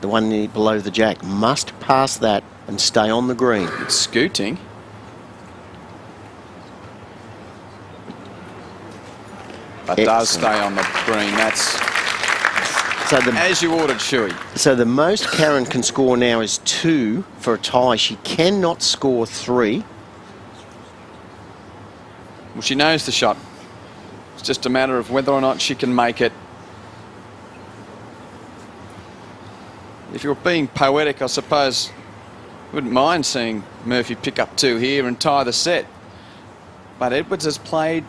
The one below the jack must pass that and stay on the green. It's scooting. But does stay on the green. That's as you ordered, Shuey. So the most Karen can score now is 2 for a tie. She cannot score 3. Well, she knows the shot. It's just a matter of whether or not she can make it. If you're being poetic, I suppose, wouldn't mind seeing Murphy pick up 2 here and tie the set. But Edwards has played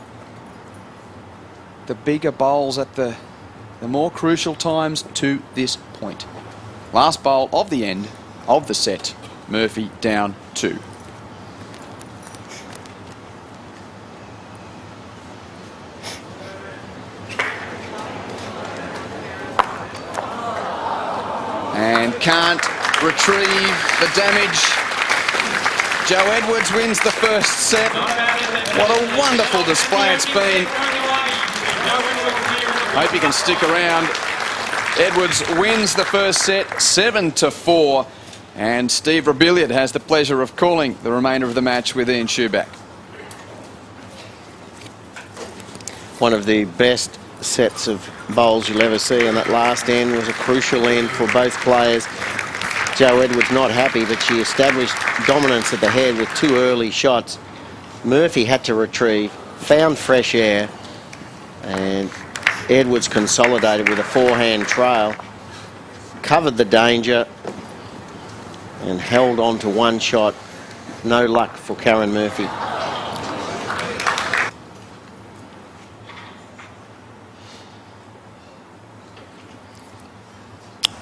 the bigger bowls at the more crucial times to this point. Last bowl of the end of the set. Murphy down 2. And can't retrieve the damage. Joe Edwards wins the first set. What a wonderful display it's been. Hope you can stick around. Edwards wins the first set 7-4. And Steve Robilliard has the pleasure of calling the remainder of the match with Ian Schuback. One of the best sets of bowls you'll ever see, and that last end was a crucial end for both players. Joe Edwards not happy, but she established dominance at the head with 2 early shots. Murphy had to retrieve, found fresh air, and Edwards consolidated with a forehand trail, covered the danger and held on to 1 shot. No luck for Karen Murphy.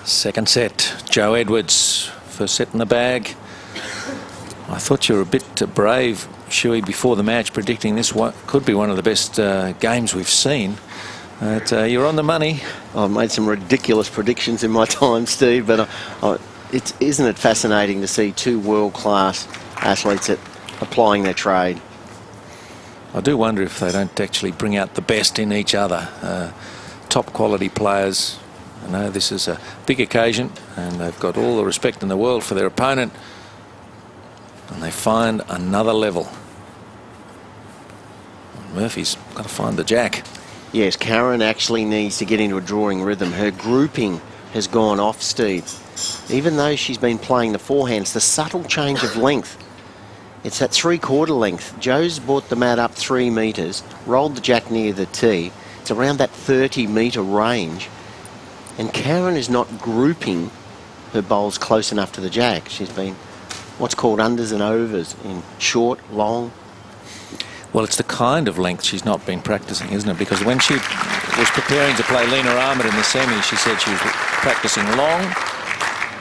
Second set, Joe Edwards, first set in the bag. I thought you were a bit brave, Shuey, before the match, predicting this could be one of the best games we've seen. But you're on the money. I've made some ridiculous predictions in my time, Steve, but isn't it fascinating to see 2 world-class athletes applying their trade? I do wonder if they don't actually bring out the best in each other. Top quality players. I know this is a big occasion and they've got all the respect in the world for their opponent, and they find another level. Murphy's got to find the jack. Yes, Karen actually needs to get into a drawing rhythm. Her grouping has gone off, Steve. Even though she's been playing the forehands, the subtle change of length. It's that 3/4 length. Joe's brought the mat up 3 metres, rolled the jack near the tee. It's around that 30-metre range. And Karen is not grouping her bowls close enough to the jack. She's been what's called unders and overs in short, long. Well, it's the kind of length she's not been practicing, isn't it? Because when she was preparing to play Lena Ahmed in the semi, she said she was practicing long,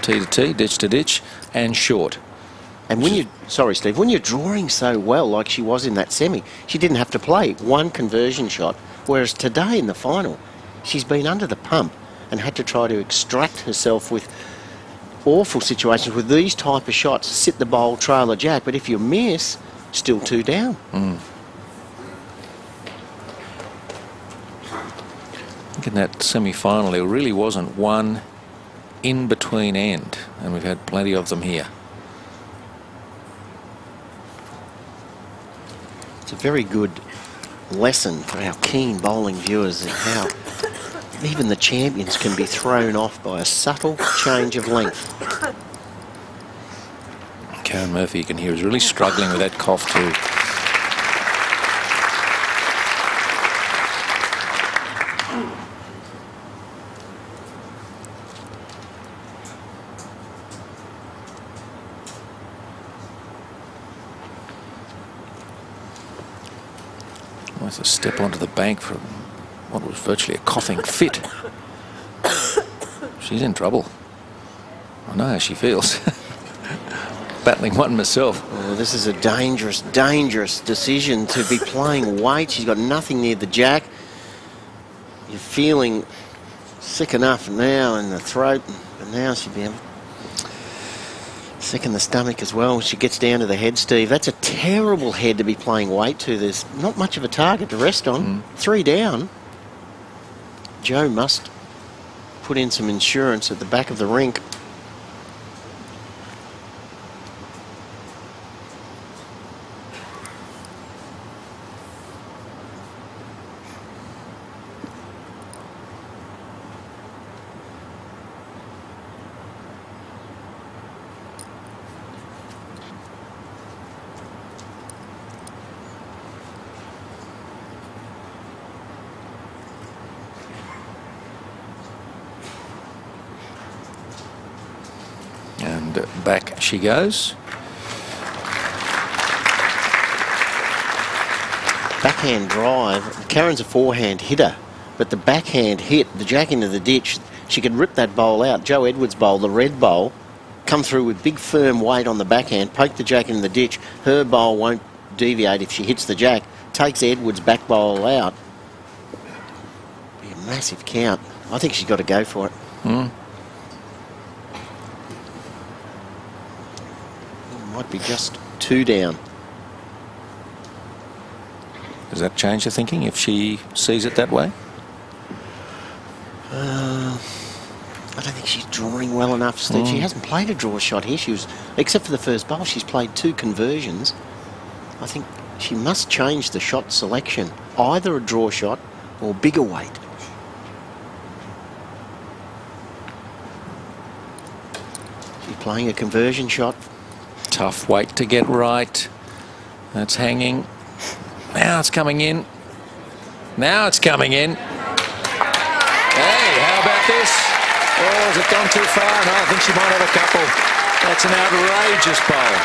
tee to tee, ditch to ditch, and short. And when you, sorry Steve, when you're drawing so well like she was in that semi, she didn't have to play 1 conversion shot. Whereas today in the final, she's been under the pump and had to try to extract herself with awful situations with these type of shots. Sit the bowl, trail the jack, but if you miss, still 2 down. I think in that semi-final there really wasn't one in-between end, and we've had plenty of them here. It's a very good lesson for our keen bowling viewers in how even the champions can be thrown off by a subtle change of length. Karen Murphy, you can hear, is really struggling with that cough too. Almost a step onto the bank for what was virtually a coughing fit. She's in trouble. I know how she feels. battling one myself. This is a dangerous, dangerous decision to be playing weight. She's got nothing near the jack. You're feeling sick enough now in the throat, but now she'll be sick in the stomach as well. She gets down to the head, Steve. That's a terrible head to be playing weight to. There's not much of a target to rest on. 3 down. Joe must put in some insurance at the back of the rink. And back she goes. Backhand drive. Karen's a forehand hitter, but the backhand hit, the jack into the ditch, she could rip that bowl out. Joe Edwards' bowl, the red bowl, come through with big firm weight on the backhand, poke the jack in the ditch. Her bowl won't deviate if she hits the jack. Takes Edwards' back bowl out. Be a massive count. I think she's got to go for it. Might be just 2 down. Does that change the thinking if she sees it that way? I don't think she's drawing well enough, Steve. She hasn't played a draw shot here. She was, except for the first bowl, she's played 2 conversions. I think she must change the shot selection. Either a draw shot or bigger weight. She's playing a conversion shot. Tough weight to get right. That's hanging. Now it's coming in. Now it's coming in. Hey, how about this? Oh, has it gone too far? No, I think she might have a couple. That's an outrageous bowl.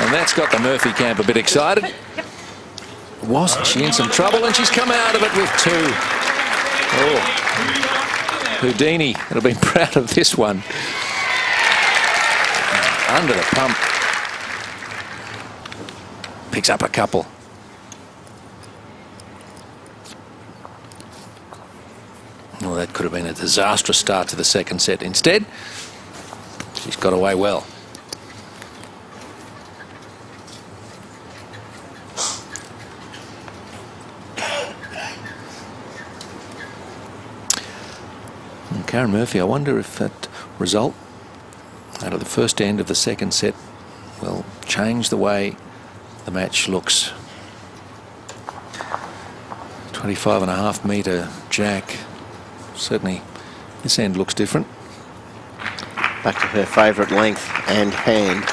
And that's got the Murphy camp a bit excited. Wasn't she in some trouble? And she's come out of it with 2. Oh, Houdini would have been proud of this one. Under the pump. Picks up a couple. Well, that could have been a disastrous start to the second set. Instead, she's got away well. And Karen Murphy, I wonder if that result out of the first end of the second set will change the way the match looks. 25.5 metre jack. Certainly this end looks different. Back to her favourite length and hand.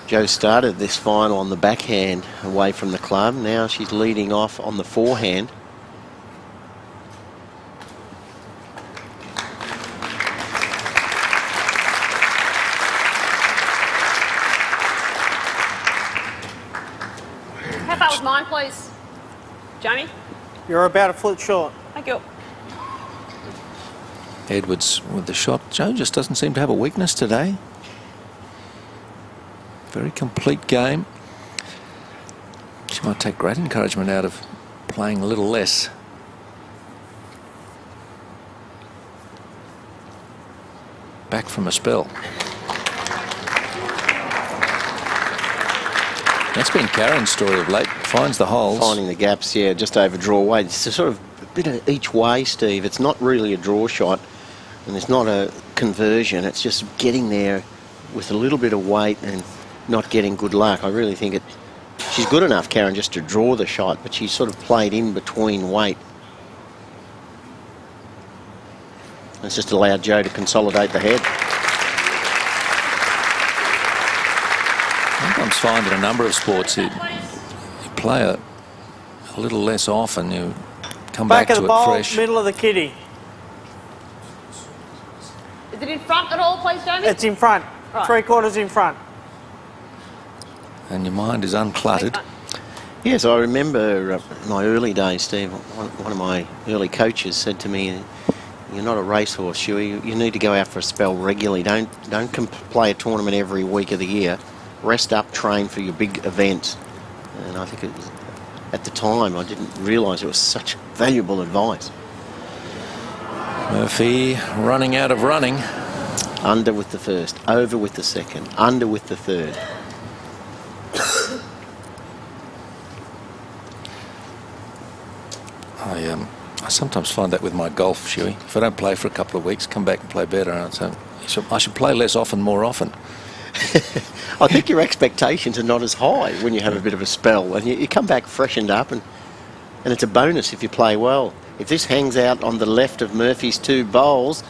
Jo started this final on the backhand away from the club. Now she's leading off on the forehand. How far was mine, please? Jamie? You're about a foot short. Thank you. Edwards with the shot. Jo just doesn't seem to have a weakness today. Very complete game. She might take great encouragement out of playing a little less. Back from a spell. That's been Karen's story of late. Finds the holes. Finding the gaps, yeah, just over draw weight. It's a sort of a bit of each way, Steve. It's not really a draw shot and it's not a conversion. It's just getting there with a little bit of weight and not getting good luck. I really think she's good enough, Karen, just to draw the shot, but she's sort of played in between weight. It's just allowed Jo to consolidate the head. I sometimes find in a number of sports you play a little less often, you come back Back of to the it bowl, fresh. middle of the kitty. Is it in front at all, please, Jamie? It's in front. Right. 3/4 in front. And your mind is uncluttered. Thanks, Yes, I remember my early days, Steve. One of my early coaches said to me, "You're not a racehorse, Shuey. You need to go out for a spell regularly. Don't play a tournament every week of the year. Rest up, train for your big events." And I think it was, at the time I didn't realise it was such valuable advice. Murphy running out of running. Under with the first, over with the second, under with the third. I sometimes find that with my golf, Shuey. If I don't play for a couple of weeks, come back and play better. And so I should play less often, more often. I think your expectations are not as high when you have a bit of a spell, and you come back freshened up, and it's a bonus if you play well. If this hangs out on the left of Murphy's 2 bowls,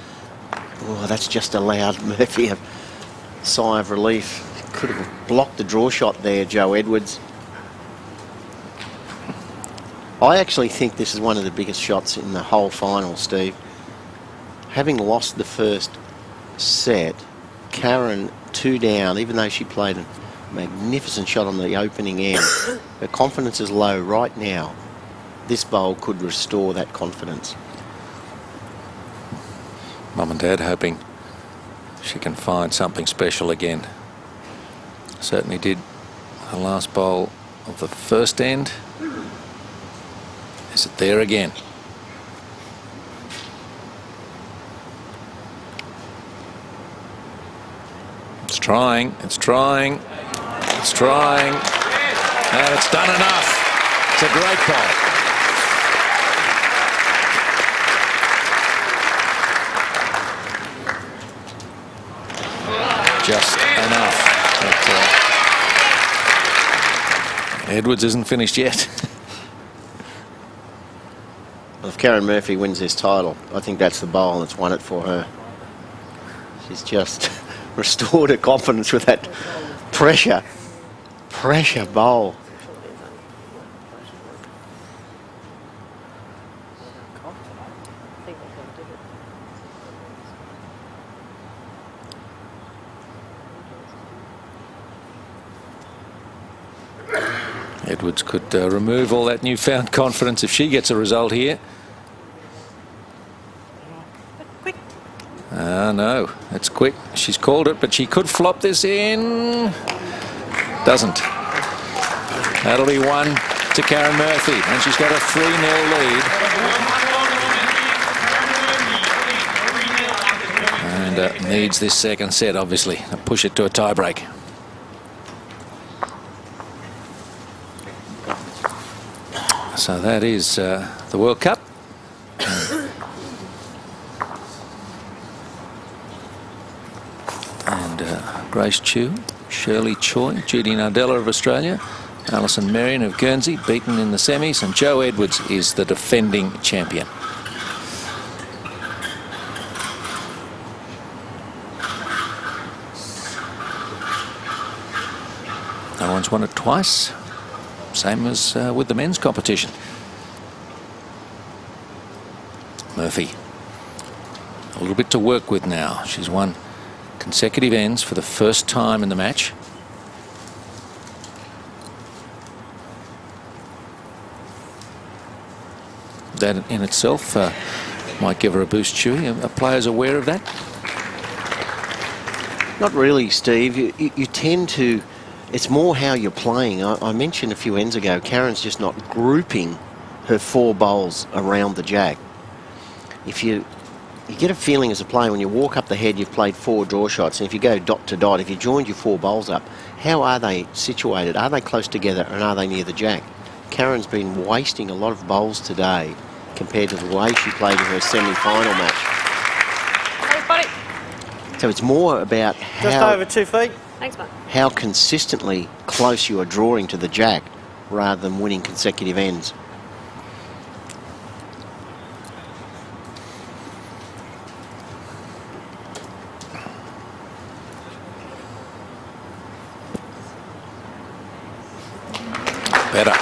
oh, that's just allowed Murphy a sigh of relief. Could have blocked the draw shot there, Joe Edwards. I actually think this is one of the biggest shots in the whole final, Steve. Having lost the first set, Karen 2 down, even though she played a magnificent shot on the opening end, her confidence is low right now. This bowl could restore that confidence. Mum and Dad hoping she can find something special again. Certainly did the last bowl of the first end. Is it there again? It's trying, it's trying, it's trying, and it's done enough. It's a great ball. Just enough. But, Edwards isn't finished yet. Well, if Karen Murphy wins this title, I think that's the bowl that's won it for her. She's just restored her confidence with that pressure bowl. Edwards could remove all that newfound confidence if she gets a result here. No, it's quick. She's called it, but she could flop this in. Doesn't. That'll be 1 to Karen Murphy, and she's got a 3-0 lead. And needs this second set, obviously, to push it to a tie-break. So that is the World Cup. And Grace Chew, Shirley Choi, Judy Nardella of Australia, Alison Marion of Guernsey, beaten in the semis, and Joe Edwards is the defending champion. No one's won it twice. Same as with the men's competition. Murphy, a little bit to work with now. She's won consecutive ends for the first time in the match. That in itself might give her a boost, Chewy. Are players aware of that? Not really, Steve. You tend to... It's more how you're playing. I mentioned a few ends ago, Karen's just not grouping her 4 bowls around the jack. If you get a feeling as a player, when you walk up the head, you've played 4 draw shots, and if you go dot to dot, if you joined your 4 bowls up, how are they situated? Are they close together, and are they near the jack? Karen's been wasting a lot of bowls today compared to the way she played in her semi-final match. Hey, buddy. So it's more about Just over 2 feet. Thanks, mate. how consistently close you are drawing to the jack rather than winning consecutive ends. Better.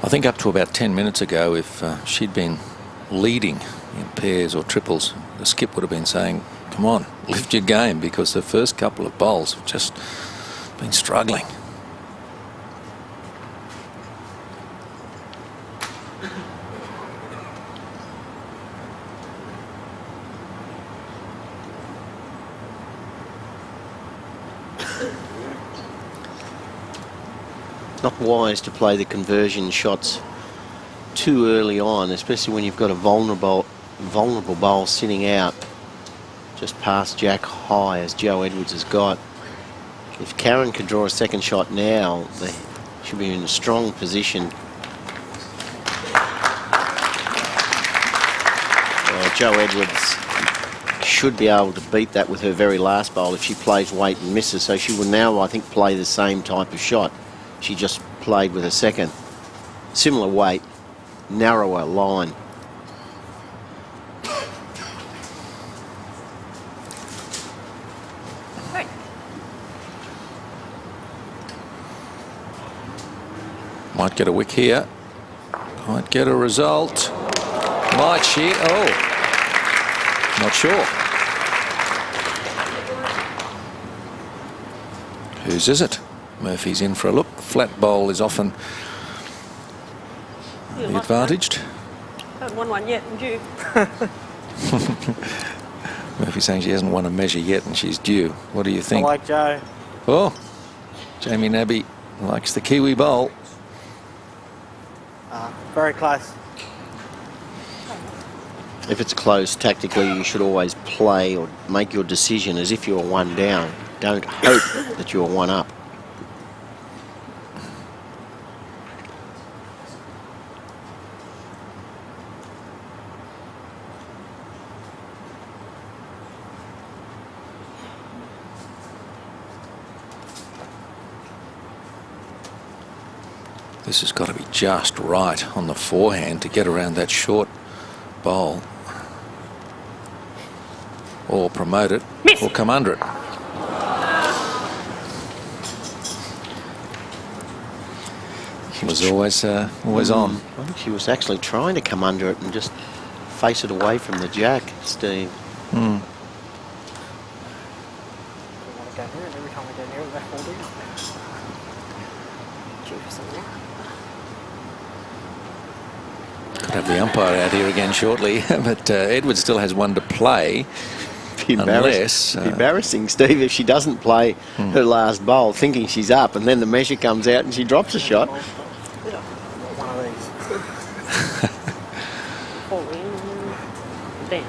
I think up to about 10 minutes ago, if she'd been leading in pairs or triples, the skip would have been saying, come on, lift your game, because the first couple of bowls have just been struggling. Not wise to play the conversion shots too early on, especially when you've got a vulnerable bowl sitting out just past Jack high, as Joe Edwards has got. If Karen could draw a second shot now, they should be in a strong position. Joe Edwards should be able to beat that with her very last bowl if she plays weight and misses. So she will now, I think, play the same type of shot. She just played with a second. Similar weight, narrower line. Right. Might get a wick here. Might get a result. Might she? Oh, not sure. Whose is it? Murphy's in for a look. Flat bowl is often the advantaged. Haven't won one yet, and you. Murphy saying she hasn't won a measure yet and she's due. What do you I think? like Joe. Oh, Jamie Nabby likes the Kiwi bowl. Very close. If it's close, tactically, you should always play or make your decision as if you're one down. Don't hope that you're one up. This has got to be just right on the forehand to get around that short bowl. Or promote it, Miss. or come under it. She was always on. I think she was actually trying to come under it and just face it away from the jack, Steve. I want to go near it. Every time I go near it, they fall down. Due for some more. Could have the umpire out here again shortly, but Edwards still has one to play. Unless embarrassing, Steve, if she doesn't play her last bowl, thinking she's up, and then the measure comes out and she drops a shot. One of these. Fall in, down.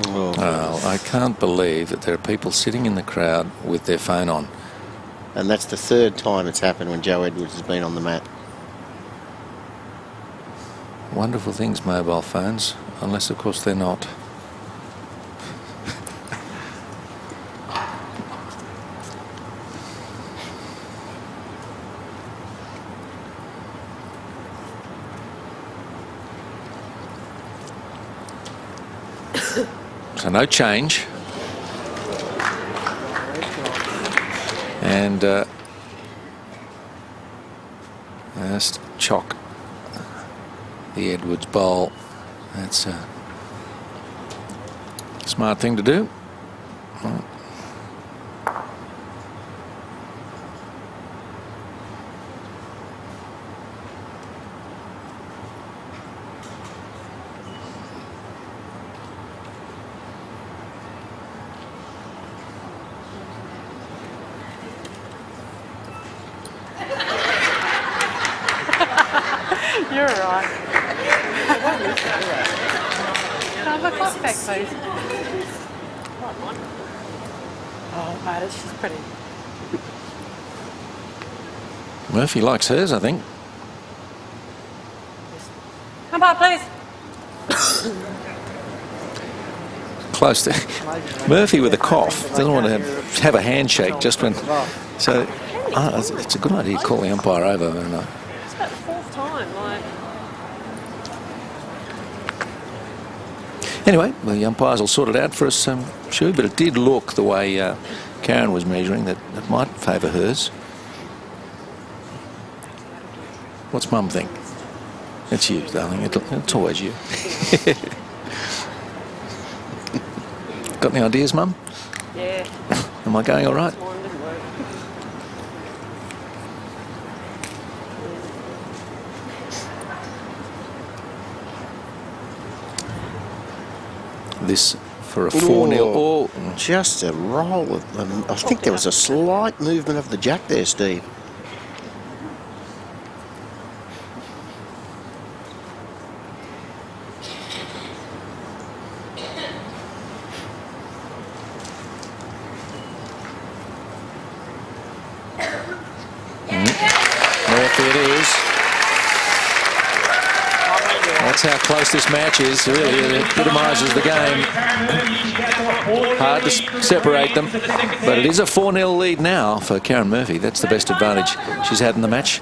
Well, I can't believe that there are people sitting in the crowd with their phone on. And that's the third time it's happened when Joe Edwards has been on the mat. Wonderful things, mobile phones, unless of course they're not. So no change. And just chock the Edwards bowl. That's a smart thing to do. You're right. Can I have a clock back, please? Oh, mate, it's just pretty. Murphy likes hers, I think. Come on, please. Close to Murphy with a cough. Doesn't want to have a handshake just when. So it's a good idea to call the umpire over. And, It's about the fourth time. Anyway, the umpires will sort it out for us, Shu, but it did look the way Karen was measuring that it might favour hers. What's Mum think? It's you, darling. It's always you. Got any ideas, Mum? Yeah. Am I going all right? Mine didn't work. This for a 4-0. Oh, Just a roll of them. I think there was a slight movement of the jack there, Steve. Murphy it is. That's how close this match is. Really, it epitomises the game. Hard to separate them, but it is a 4-0 lead now for Karen Murphy. That's the best advantage she's had in the match.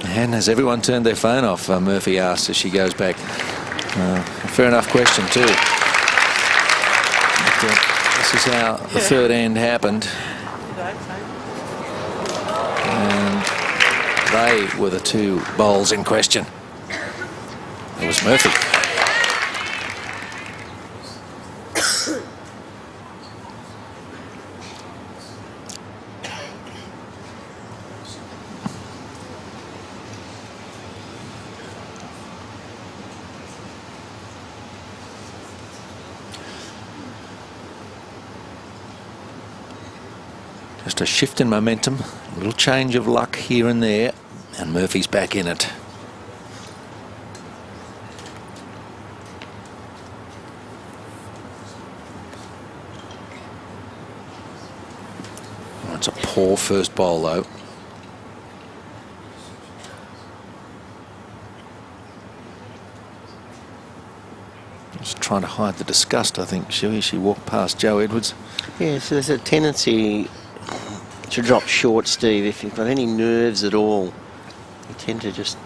And has everyone turned their phone off? Murphy asks as she goes back. Fair enough question too. But, this is how the third end happened. And they were the two bowls in question. It was Murphy. Just a shift in momentum, a little change of luck here and there, and Murphy's back in it. It's a poor first bowl though. Just trying to hide the disgust, I think, she walked past Joe Edwards. Yeah, so there's a tendency to drop short, Steve. If you've got any nerves at all, you tend to just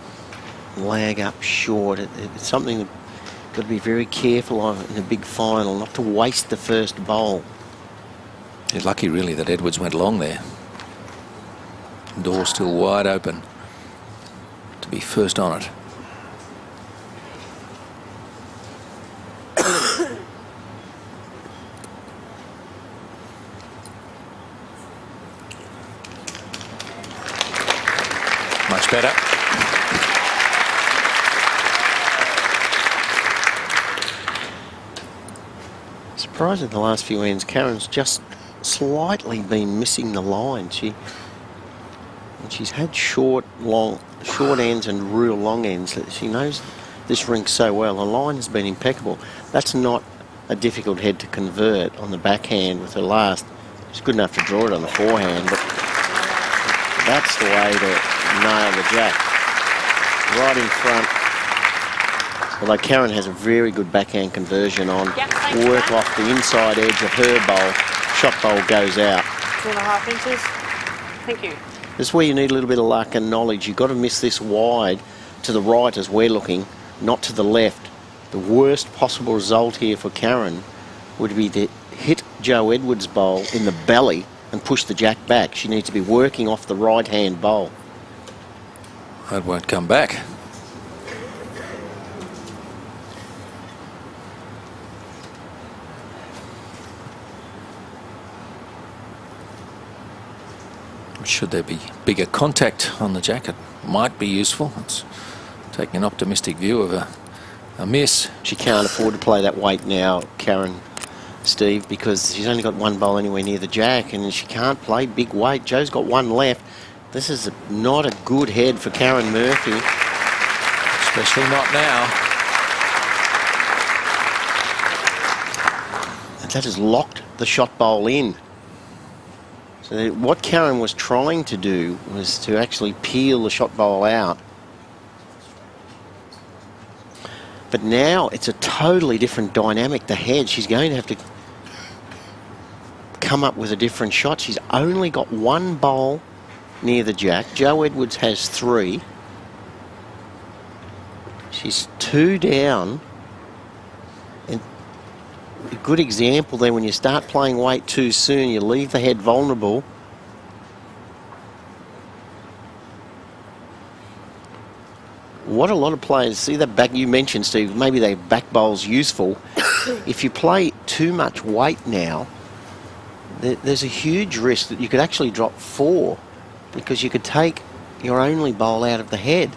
lag up short. It's something you've got to be very careful of in a big final, not to waste the first bowl. You're lucky, really, that Edwards went long there. Door still wide open to be first on it. Much better. Surprising the last few ends, Karen's just slightly been missing the line. She's had short ends and real long ends. She knows this rink so well. The line has been impeccable. That's not a difficult head to convert on the backhand with her last. She's good enough to draw it on the forehand, but that's the way to nail the jack. Right in front. Although Karen has a very good backhand conversion on. Work off the inside edge of her bowl. Shot bowl goes out. 2.5 inches. Thank you. This is where you need a little bit of luck and knowledge. You've got to miss this wide to the right as we're looking, not to the left. The worst possible result here for Karen would be to hit Joe Edwards' bowl in the belly and push the jack back. She needs to be working off the right-hand bowl. That won't come back. Should there be bigger contact on the jack, it might be useful. It's taking an optimistic view of a miss. She can't afford to play that weight now, Karen, Steve, because she's only got one bowl anywhere near the jack and she can't play big weight. Joe's got one left. This is not a good head for Karen Murphy. Especially not now. And that has locked the shot bowl in. So what Karen was trying to do was to actually peel the shot bowl out. But now it's a totally different dynamic. The head, she's going to have to come up with a different shot. She's only got one bowl near the jack. Joe Edwards has 3. She's 2 down a good example there. When you start playing weight too soon, you leave the head vulnerable. What a lot of players see that back. You mentioned, Steve, maybe their back bowl's useful. If you play too much weight now, there's a huge risk that you could actually drop 4 because you could take your only bowl out of the head.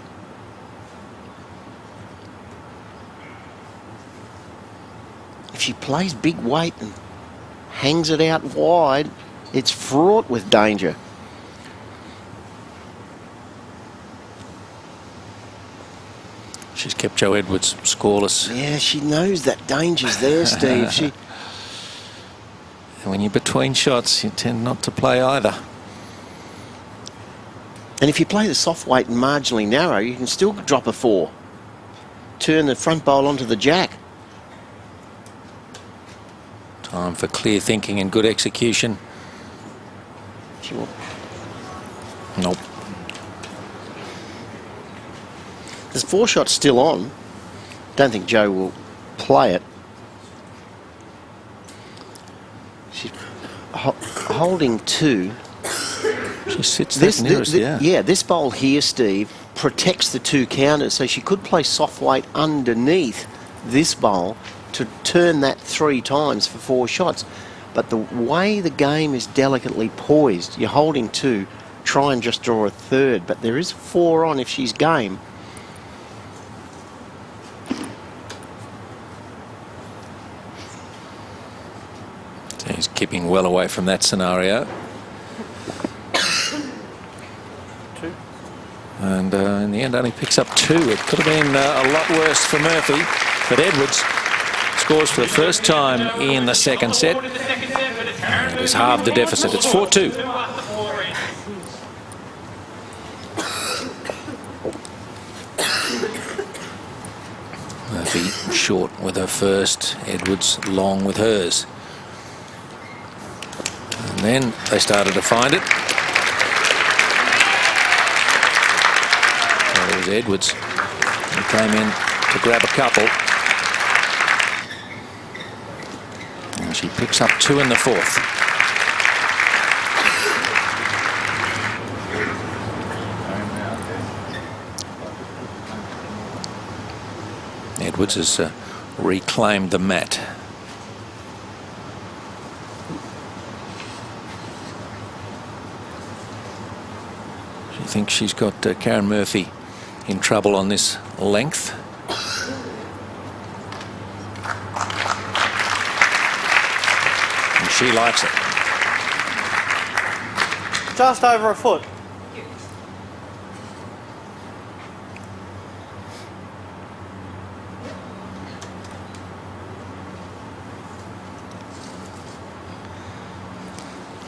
If she plays big weight and hangs it out wide, it's fraught with danger. She's kept Joe Edwards scoreless. Yeah, she knows that danger's there, Steve. And when you're between shots, you tend not to play either. And if you play the soft weight and marginally narrow, you can still drop a 4. Turn the front bowl onto the jack. Time for clear thinking and good execution. Sure. Nope. There's 4 shots still on. Don't think Joe will play it. She's holding 2. She sits this nearest, yeah. Yeah, this bowl here, Steve, protects the 2 counters, so she could play soft weight underneath this bowl to turn that 3 times for 4 shots. But the way the game is delicately poised, you're holding 2, try and just draw a 3rd, but there is 4 on if she's game. He's keeping well away from that scenario. 2. And in the end only picks up 2. It could have been a lot worse for Murphy, but Edwards scores for the first time in the second set. It has halved the deficit. It's 4-2. Murphy short with her first, Edwards long with hers. And then they started to find it. So it was Edwards who came in to grab a couple. And she picks up 2 in the 4th. Edwards has reclaimed the mat. She thinks she's got Karen Murphy in trouble on this length. And she likes it. Just over a foot.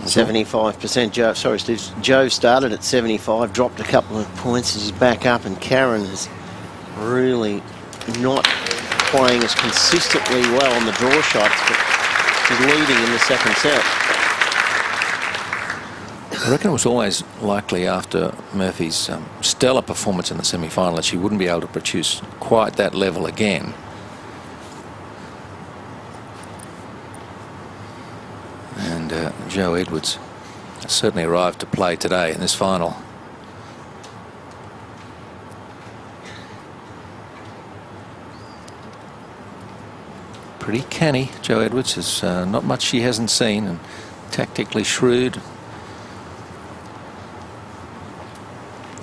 Okay. 75% Joe. Sorry, Steve. Joe started at 75, dropped a couple of points as he's back up, and Karen is really not playing as consistently well on the draw shots, but she's leading in the second set. I reckon it was always likely after Murphy's stellar performance in the semi-final that she wouldn't be able to produce quite that level again. And Joe Edwards has certainly arrived to play today in this final. Pretty canny, Joe Edwards. Is not much she hasn't seen, and tactically shrewd.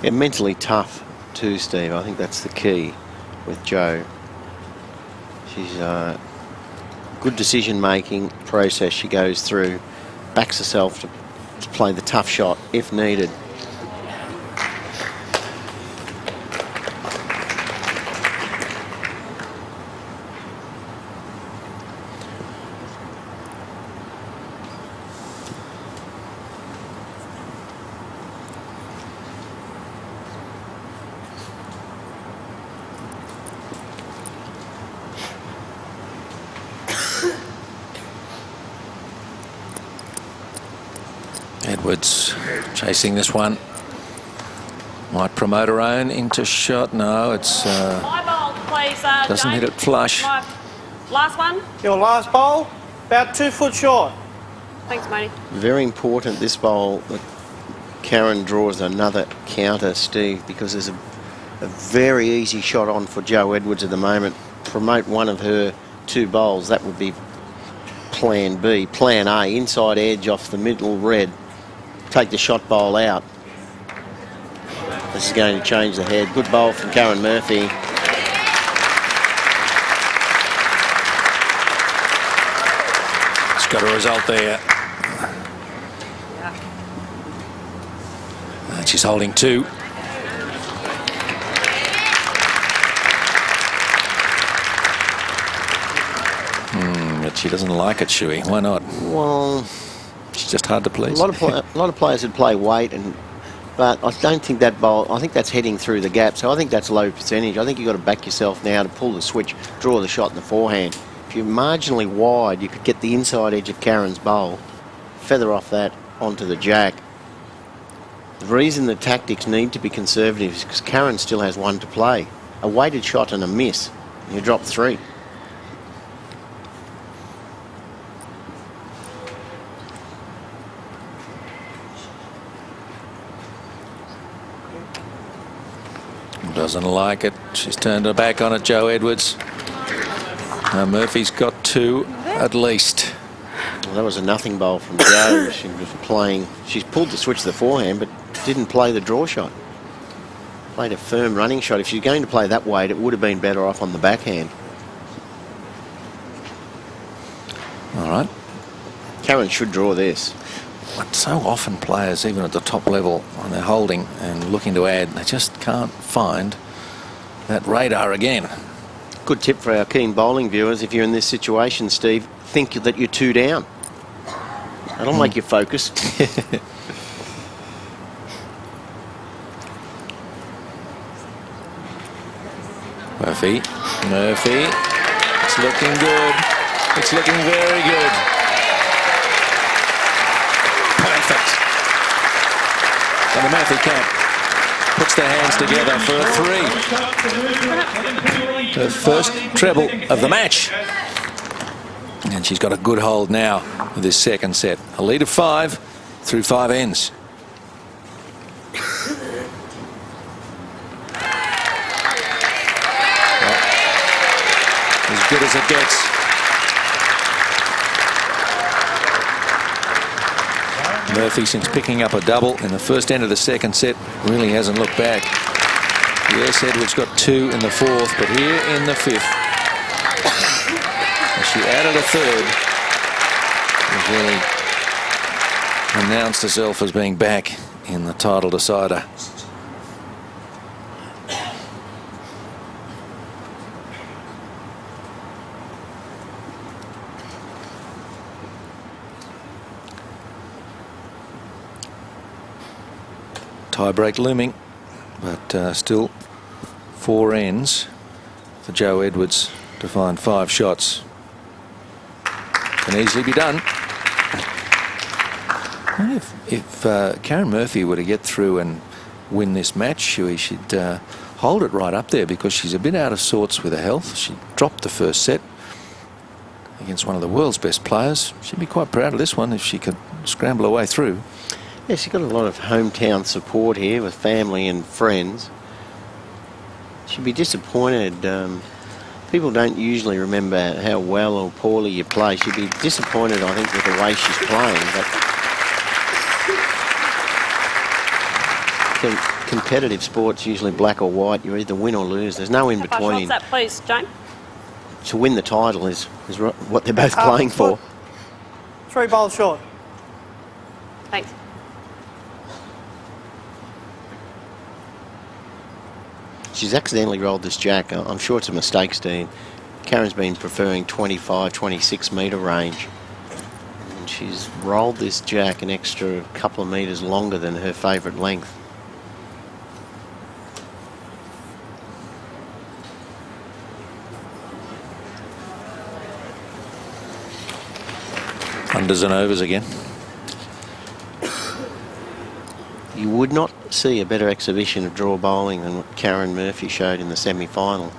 Yeah, mentally tough too, Steve. I think that's the key with Joe. She's good decision-making process she goes through, backs herself to play the tough shot if needed. Edwards chasing this one. Might promote her own into shot. No, it's My ball, please, doesn't Jane. hit it flush. My Last one. Your last bowl, about 2 foot short. Thanks, matey. Very important this bowl that Karen draws another counter, Steve, because there's a very easy shot on for Joe Edwards at the moment. Promote one of her 2 bowls. That would be plan B. Plan A, inside edge off the middle red. Take the shot bowl out. This is going to change the head. Good bowl from Karen Murphy. It's got a result there. And she's holding 2. But she doesn't like it, Shuey. Why not? Well, She's just hard to please. a lot of players would play weight, but I don't think that bowl. I think that's heading through the gap, so I think that's low percentage. I think you've got to back yourself now to pull the switch, draw the shot in the forehand. If you're marginally wide, you could get the inside edge of Karen's bowl, feather off that onto the jack. The reason the tactics need to be conservative is because Karen still has 1 to play. A weighted shot and a miss, you drop 3. Doesn't like it. She's turned her back on it, Joe Edwards. Now Murphy's got 2 at least. Well, that was a nothing bowl from Joe. She was playing. She's pulled the switch to the forehand, but didn't play the draw shot. Played a firm running shot. If she's going to play that weight, it would have been better off on the backhand. All right. Karen should draw this. But so often players, even at the top level, when they're holding and looking to add, they just can't find that radar again. Good tip for our keen bowling viewers. If you're in this situation, Steve, think that you're 2 down. That'll make you focus. Murphy. It's looking good. It's looking very good. Perfect. And the Murphy camp puts their hands together for a 3. Her first treble of the match. And she's got a good hold now with this second set. A lead of 5 through 5 ends. As good as it gets. Murphy, since picking up a double in the first end of the second set, really hasn't looked back. Yes, Edwards got 2 in the 4th, but here in the 5th, as she added a 3rd, has really announced herself as being back in the title decider. Tie break looming, but still 4 ends for Joe Edwards to find 5 shots. Can easily be done. If Karen Murphy were to get through and win this match, she'd hold it right up there, because she's a bit out of sorts with her health. She dropped the first set against one of the world's best players. She'd be quite proud of this one if she could scramble her way through. Yeah, she's got a lot of hometown support here with family and friends. She'd be disappointed. People don't usually remember how well or poorly you play. She'd be disappointed, I think, with the way she's playing. But competitive sports, usually black or white. You either win or lose. There's no in How far between. shot's that, please, James? To win the title is what they're both playing for. 3 bowls short. Thanks. She's accidentally rolled this jack. I'm sure it's a mistake, Steve. Karen's been preferring 25, 26 metre range. And she's rolled this jack an extra couple of metres longer than her favourite length. Unders and overs again. You would not see a better exhibition of draw bowling than what Karen Murphy showed in the semi-final.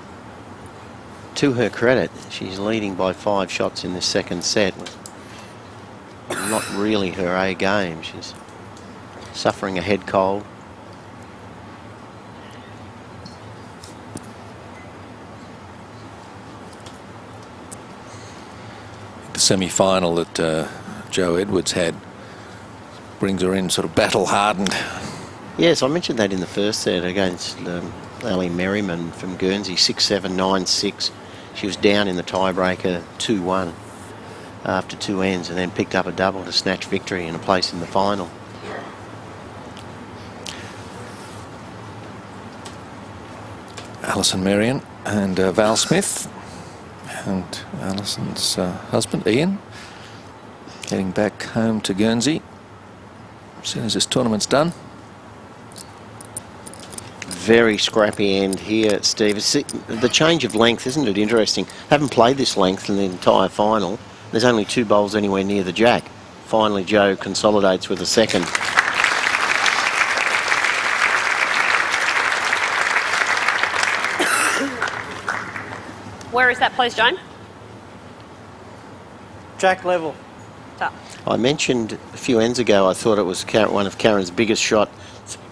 to her credit, she's leading by 5 shots in this second set. Not really her A game. She's suffering a head cold. The semi-final that Joe Edwards had brings her in sort of battle-hardened. Yes, I mentioned that in the first set against Ali Merriman from Guernsey, 6-7, 9-6. She was down in the tiebreaker 2-1 after 2 ends and then picked up a double to snatch victory and a place in the final. Alison Marion and Val Smith and Alison's husband Ian heading back home to Guernsey as soon as this tournament's done. Very scrappy end here, Steve. The change of length, isn't it interesting? Haven't played this length in the entire final. There's only 2 bowls anywhere near the jack. Finally, Joe consolidates with a second. Where is that, please, Joan? Jack level. Top. I mentioned a few ends ago I thought it was one of Karen's biggest shots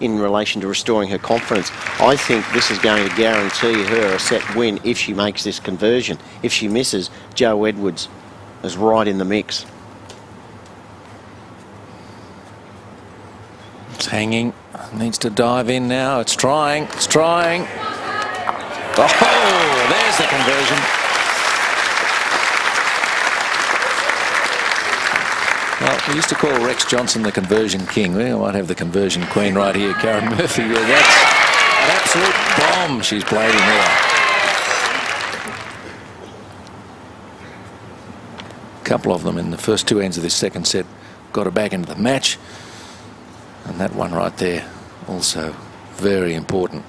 in relation to restoring her confidence. I think this is going to guarantee her a set win if she makes this conversion. If she misses, Joe Edwards is right in the mix. It's hanging, needs to dive in now. It's trying, it's trying. Oh, there's the conversion. Well, we used to call Rex Johnson the conversion king. We might have the conversion queen right here, Karen Murphy. Well, that's an absolute bomb she's played in there. A couple of them in the first 2 ends of this second set got her back into the match. And that one right there, also very important.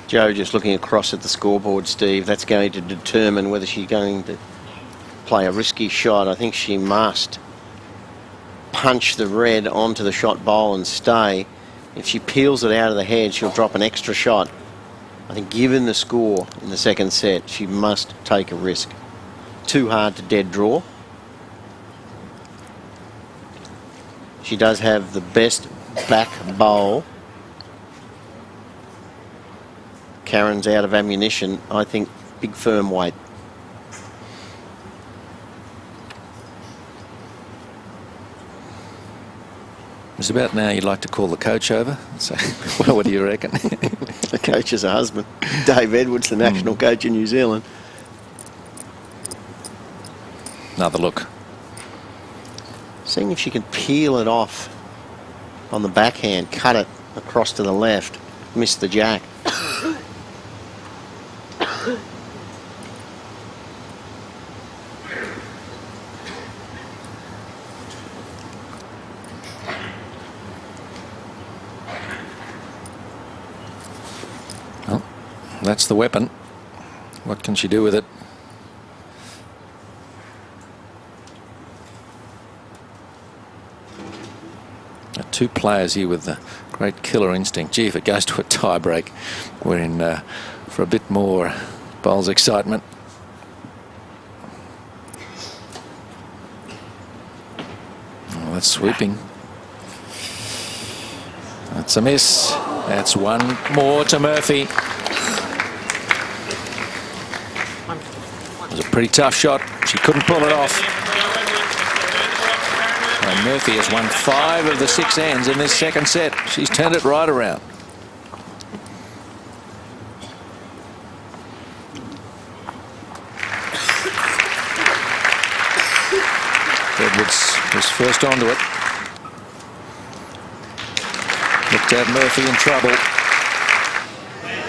Joe just looking across at the scoreboard, Steve. That's going to determine whether she's going to play a risky shot. I think she must punch the red onto the shot bowl and stay. If she peels it out of the head, she'll drop an extra shot. I think given the score in the second set, she must take a risk. Too hard to dead draw. She does have the best back bowl. Karen's out of ammunition. I think big firm weight. It's about now you'd like to call the coach over and say, well, what do you reckon? The coach is a husband. Dave Edwards, the national coach in New Zealand. Another look. Seeing if she can peel it off on the backhand, cut it across to the left, miss the jack. Well, that's the weapon. What can she do with it? Two players here with the great killer instinct. Gee, if it goes to a tie break, we're in for a bit more bowls excitement. Oh, that's sweeping. That's a miss. That's one more to Murphy. It was a pretty tough shot. She couldn't pull it off. And Murphy has won 5 of the 6 ends in this second set. She's turned it right around. Edwards was first onto it. Looked to have Murphy in trouble.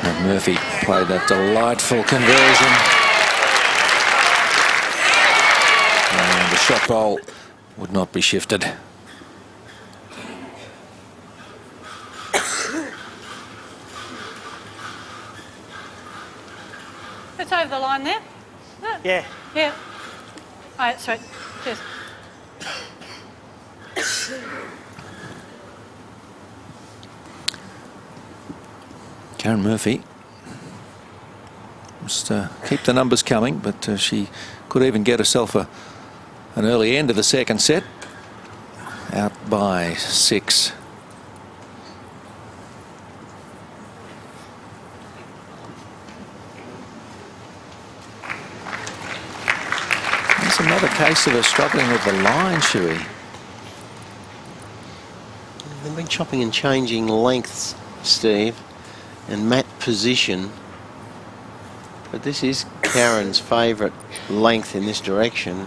And Murphy played that delightful conversion. And the shot bowl would not be shifted. It's over the line there. Yeah. Yeah. All right, sorry. Cheers. Karen Murphy Just keep the numbers coming, but she could even get herself an early end of the second set. Out by 6. That's another case of her struggling with the line, Shuey. They've been chopping and changing lengths, Steve, and mat position. But this is Karen's favourite length in this direction.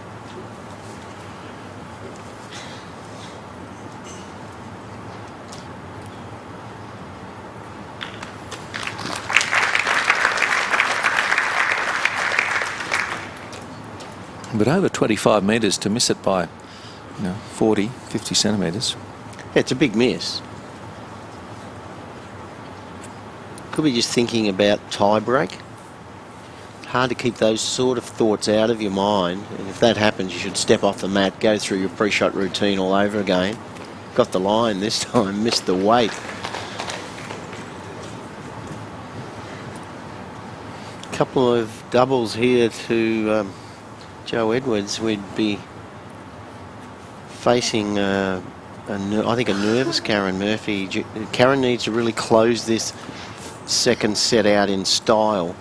But over 25 metres to miss it by 40, 50 centimetres. Yeah, it's a big miss. Could be just thinking about tie break. Hard to keep those sort of thoughts out of your mind. And if that happens, you should step off the mat, go through your pre-shot routine all over again. Got the line this time, missed the weight. Couple of doubles here to Joe Edwards. We'd be facing, I think, a nervous Karen Murphy. Karen needs to really close this second set out in style.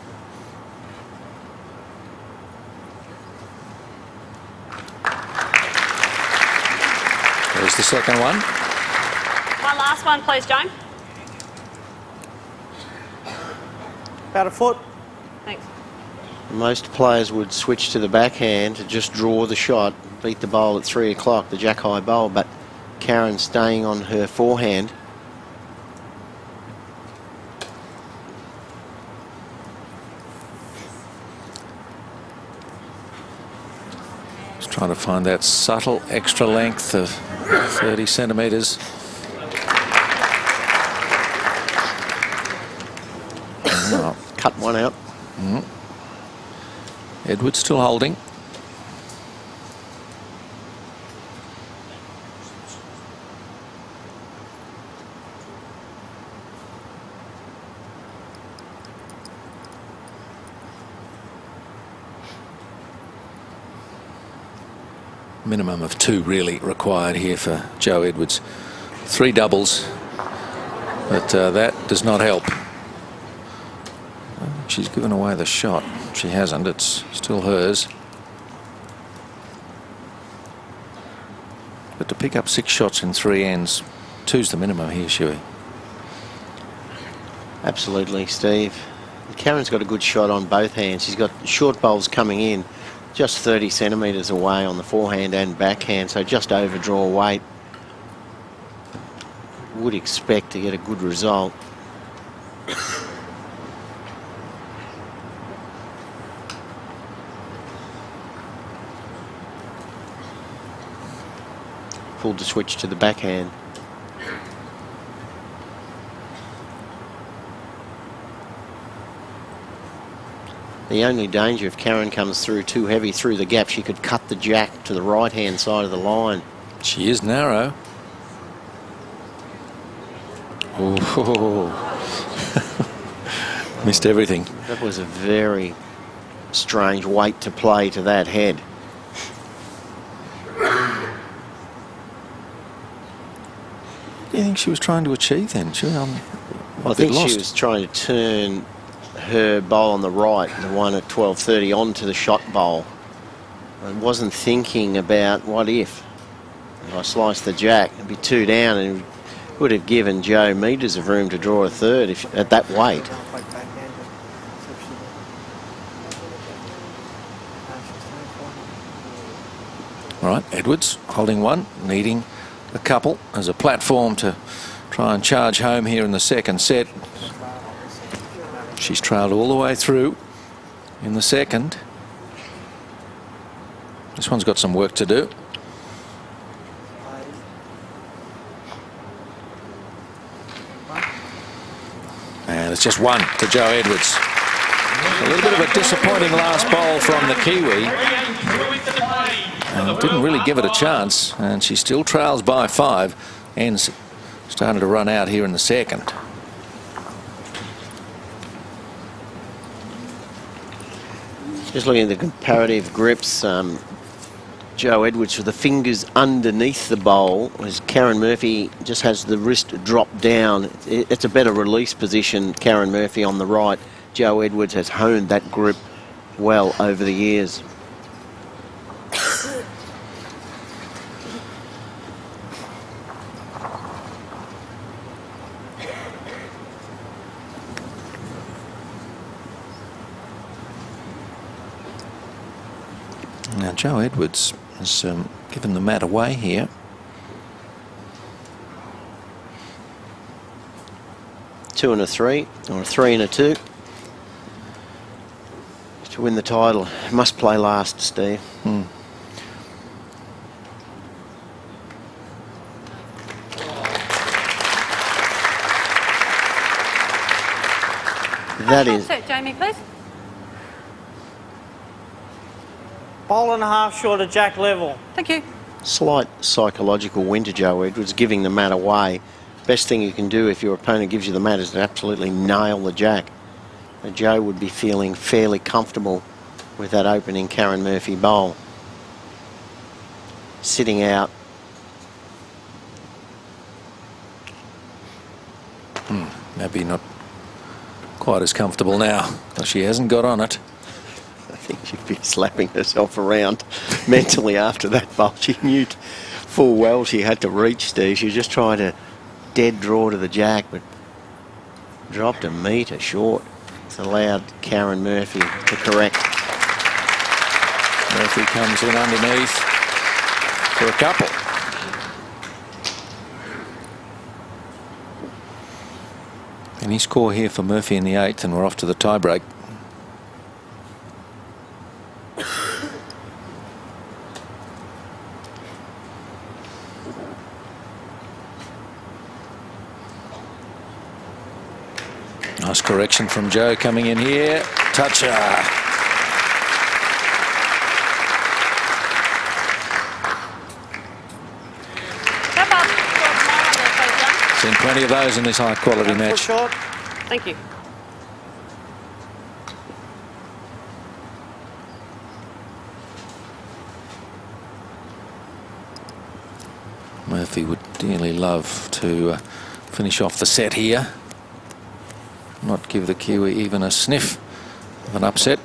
There's the second one. One last one, please, Joan. About a foot. Thanks. Most players would switch to the backhand to just draw the shot, beat the bowl at 3 o'clock, the jack high bowl, but Karen staying on her forehand. Just trying to find that subtle extra length of 30 centimetres. Cut one out. Edwards still holding. Minimum of 2 really required here for Joe Edwards. 3 doubles, but that does not help. She's given away the shot. She hasn't. It's still hers. But to pick up 6 shots in 3 ends, 2's the minimum here, Shuey. Absolutely, Steve. Karen's got a good shot on both hands. She's got short bowls coming in just 30 centimetres away on the forehand and backhand, so just overdraw weight. Would expect to get a good result. Pulled to switch to the backhand. The only danger if Karen comes through too heavy through the gap, she could cut the jack to the right-hand side of the line. She is narrow. Oh, missed everything. That was a very strange weight to play to that head. What do you think she was trying to achieve then? I think she was trying to turn her bowl on the right, the one at 12:30, onto the shot bowl. I wasn't thinking about what if I sliced the jack, it'd be 2 down and would have given Joe metres of room to draw a third if, at that weight. All right, Edwards holding one, needing a couple as a platform to try and charge home here in the second set. She's trailed all the way through in the second. This one's got some work to do. And it's just 1 to Joe Edwards. A little bit of a disappointing last bowl from the Kiwi. Didn't really give it a chance, and she still trails by 5. Ends starting to run out here in the second. Just looking at the comparative grips, Joe Edwards with the fingers underneath the bowl, as Karen Murphy just has the wrist drop down. It's a better release position. Karen Murphy on the right. Joe Edwards has honed that grip well over the years. Now Joe Edwards has given the mat away here. Two and a three, or a 3 and a 2. To win the title, must play last, Steve. That is Set, Jamie, please. Bowl and a half short of jack level. Thank you. slight psychological win to Joe Edwards, giving the mat away. Best thing you can do if your opponent gives you the mat is to absolutely nail the jack. But Joe would be feeling fairly comfortable with that opening Karen Murphy bowl. Sitting out. Maybe not quite as comfortable now, because she hasn't got on it. I think she'd be slapping herself around mentally after that bowl. She knew full well she had to reach, Steve. She was just trying to dead draw to the jack, but dropped a metre short. It's allowed Karen Murphy to correct. Murphy comes in underneath for a couple. Any score here for Murphy in the 8th, and we're off to the tie-break. Nice correction from Joe coming in here. Toucher. Seen plenty of those in this high quality match. Short. Thank you. Murphy would dearly love to finish off the set here. Not give the Kiwi even a sniff of an upset.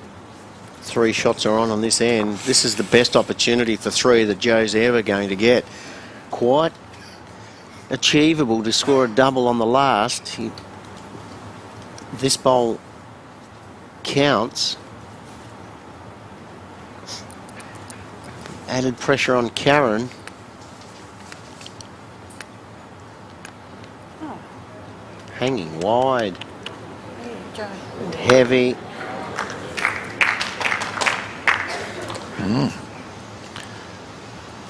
3 shots are on this end. This is the best opportunity for 3 that Joe's ever going to get. Quite achievable to score a double on the last. This bowl counts. Added pressure on Karen. Hanging wide. And heavy.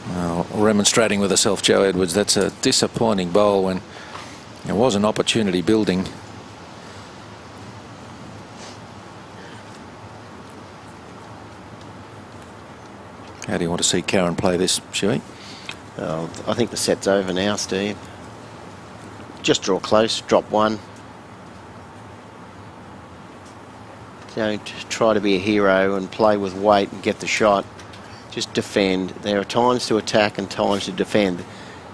Well, remonstrating with herself, Joe Edwards. That's a disappointing bowl when there was an opportunity building. How do you want to see Karen play this, Shuey? I think the set's over now, Steve. Just draw close, drop 1. Don't try to be a hero and play with weight and get the shot. Just defend. There are times to attack and times to defend.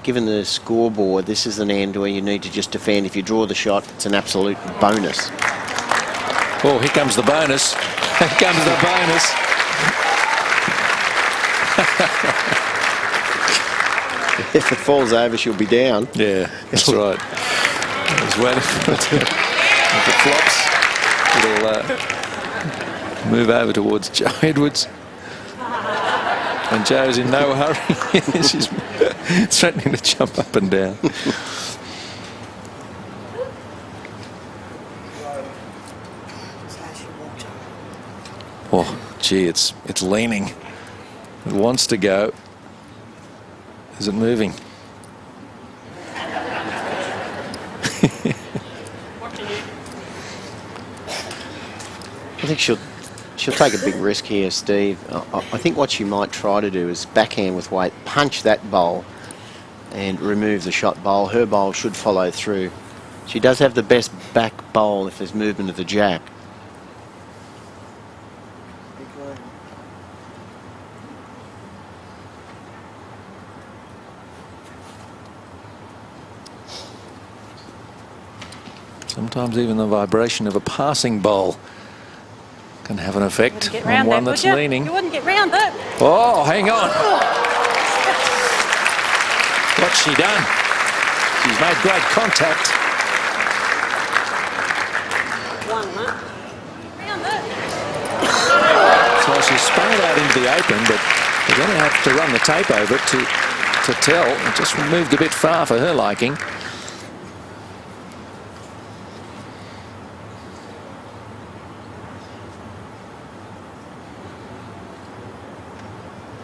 Given the scoreboard, this is an end where you need to just defend. If you draw the shot, it's an absolute bonus. Oh, here comes the bonus. Here comes the bonus. If it falls over, she'll be down. Yeah, that's right. I was waiting for it. If it flops, it'll move over towards Joe Edwards. And Joe's in no hurry. She's threatening to jump up and down. Oh, gee, it's leaning. It wants to go. Is it moving? I think she'll take a big risk here, Steve. I think what she might try to do is backhand with weight, punch that bowl and remove the shot bowl. Her bowl should follow through. She does have the best back bowl if there's movement of the jack. Sometimes even the vibration of a passing ball can have an effect Get on round one that, that's would you? leaning. You wouldn't get round it. Oh, hang on. What's she done? She's made great contact. One, mate. Round it. So she's spun it out into the open, but they're going to have to run the tape over it to tell. It just moved a bit far for her liking.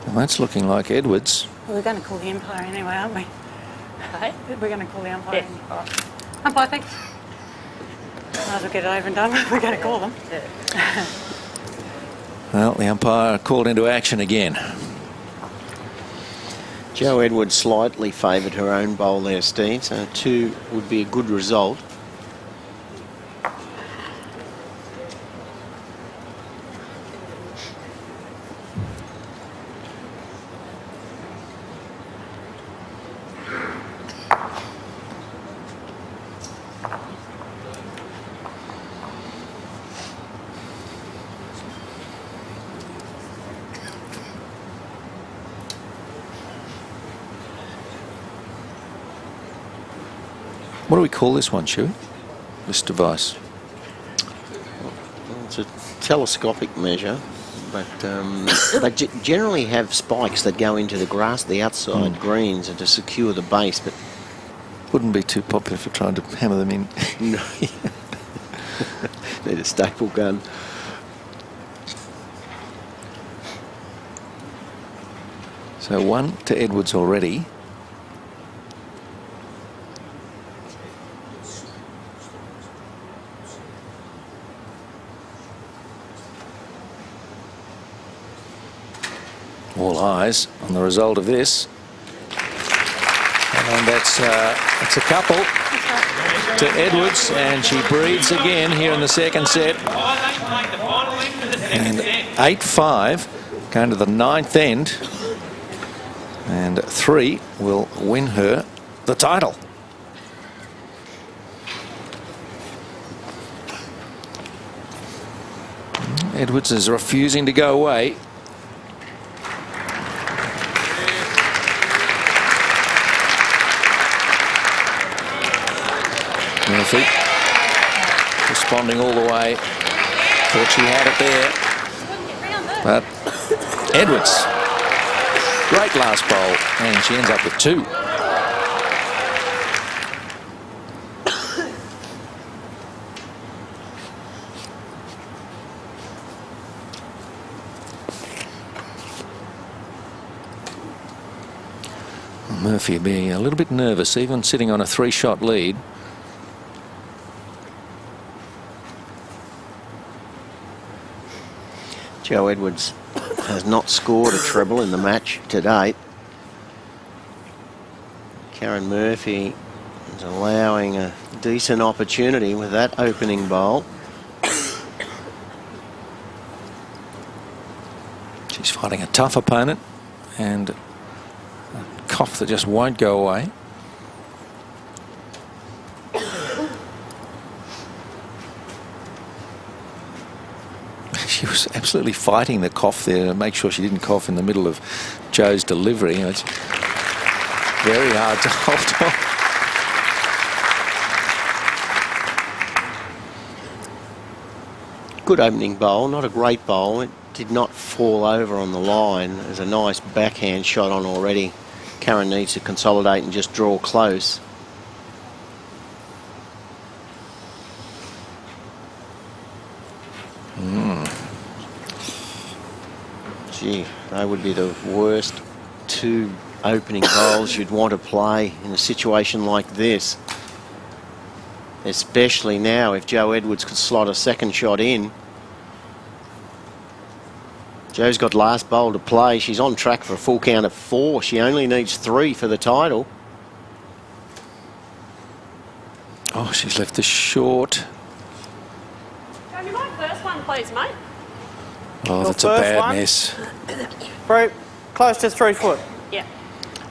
Well, that's looking like Edwards. Well, we're going to call the umpire anyway, aren't we? Hey? We're going to call the umpire. Yeah. All right. Umpire, thanks. Might as well get it over and done with. We're going to call them. Well, the umpire called into action again. Joe Edwards slightly favoured her own bowl there, Steve, so 2 would be a good result. What do we call this one, Shu? This device? Well, it's a telescopic measure, but they generally have spikes that go into the grass, the outside greens, and to secure the base, but Wouldn't be too popular if you're trying to hammer them in. no. Need a staple gun. So 1 to Edwards already. All eyes on the result of this. And that's a couple to Edwards, and she breathes again here in the second set. And 8-5 going to the 9th end, and 3 will win her the title. Edwards is refusing to go away. Murphy responding all the way. Thought she had it there. But Edwards, great last bowl, and she ends up with 2. Murphy being a little bit nervous, even sitting on a 3-shot lead. Joe Edwards has not scored a treble in the match to date. Karen Murphy is allowing a decent opportunity with that opening bowl. She's fighting a tough opponent and a cough that just won't go away. She was absolutely fighting the cough there to make sure she didn't cough in the middle of Joe's delivery. It's very hard to hold on. Good opening bowl, not a great bowl. It did not fall over on the line. There's a nice backhand shot on already. Karen needs to consolidate and just draw close. Gee, they would be the worst 2 opening bowls you'd want to play in a situation like this. Especially now if Joe Edwards could slot a second shot in. Joe's got last bowl to play. She's on track for a full count of 4. She only needs 3 for the title. Oh, she's left this short. Jamie, my first one, please, mate. Oh, Your that's a first bad one? miss. Bro, close to 3 foot. Yeah.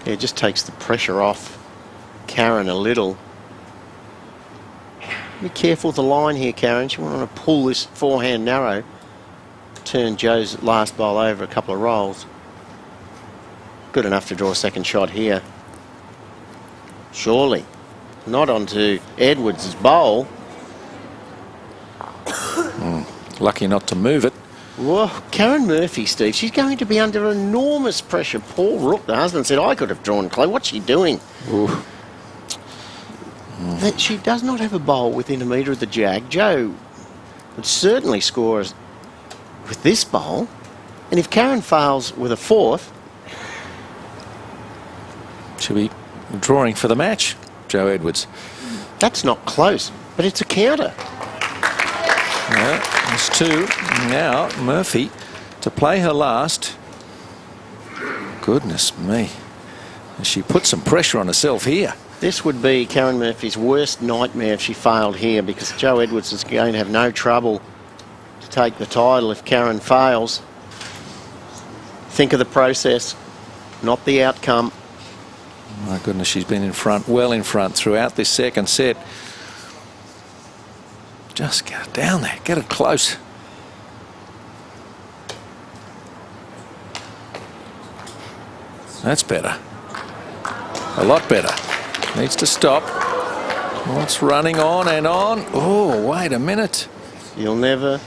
Yeah, it just takes the pressure off Karen a little. Be careful with the line here, Karen. She won't want to pull this forehand narrow. Turn Joe's last bowl over a couple of rolls. Good enough to draw a second shot here. Surely. Not onto Edwards' bowl. Lucky not to move it. Whoa, Karen Murphy, Steve, she's going to be under enormous pressure. Paul Rook, the husband, said, I could have drawn close. What's she doing? That she does not have a bowl within a metre of the jag. Joe would certainly score with this bowl. And if Karen fails with a fourth... She'll be drawing for the match, Joe Edwards. That's not close, but it's a counter. Yeah, it's two. Now, Murphy, to play her last. Goodness me. She put some pressure on herself here. This would be Karen Murphy's worst nightmare if she failed here, because Joe Edwards is going to have no trouble to take the title if Karen fails. Think of the process, not the outcome. My goodness, she's been in front, well in front throughout this second set. Just get it down there, get it close. That's better. A lot better. Needs to stop. Well, it's running on and on. Oh, wait a minute. You'll never,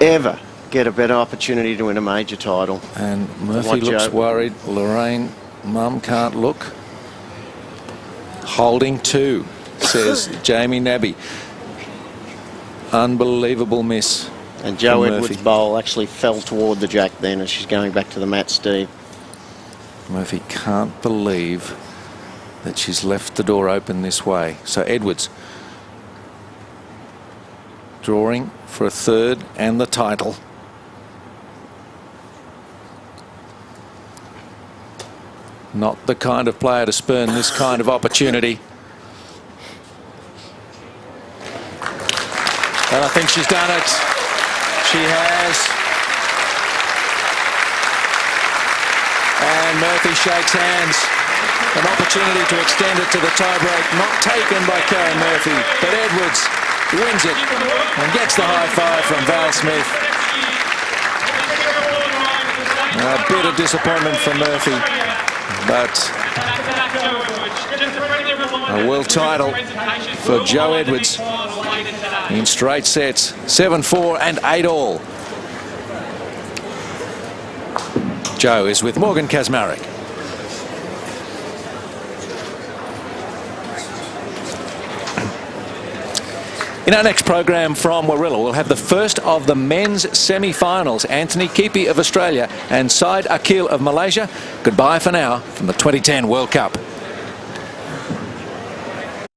ever get a better opportunity to win a major title. And Murphy looks worried. Lorraine, Mum can't look. Holding two, says Jamie Nabby. Unbelievable miss. And Joe from Edwards' Murphy. bowl actually fell toward the jack then as she's going back to the mat, Steve. Murphy can't believe that she's left the door open this way. So Edwards drawing for a third and the title. Not the kind of player to spurn this kind of opportunity. And I think she's done it. She has. And Murphy shakes hands. An opportunity to extend it to the tiebreak, not taken by Karen Murphy, but Edwards wins it and gets the high five from Val Smith. A bit of disappointment from Murphy, but a world title for Joe Edwards in straight sets, 7-4 and 8-all. Joe is with Morgan Kazmarek. In our next program from Warilla, we'll have the first of the men's semi-finals. Anthony Kipi of Australia and Syed Akil of Malaysia. Goodbye for now from the 2010 World Cup.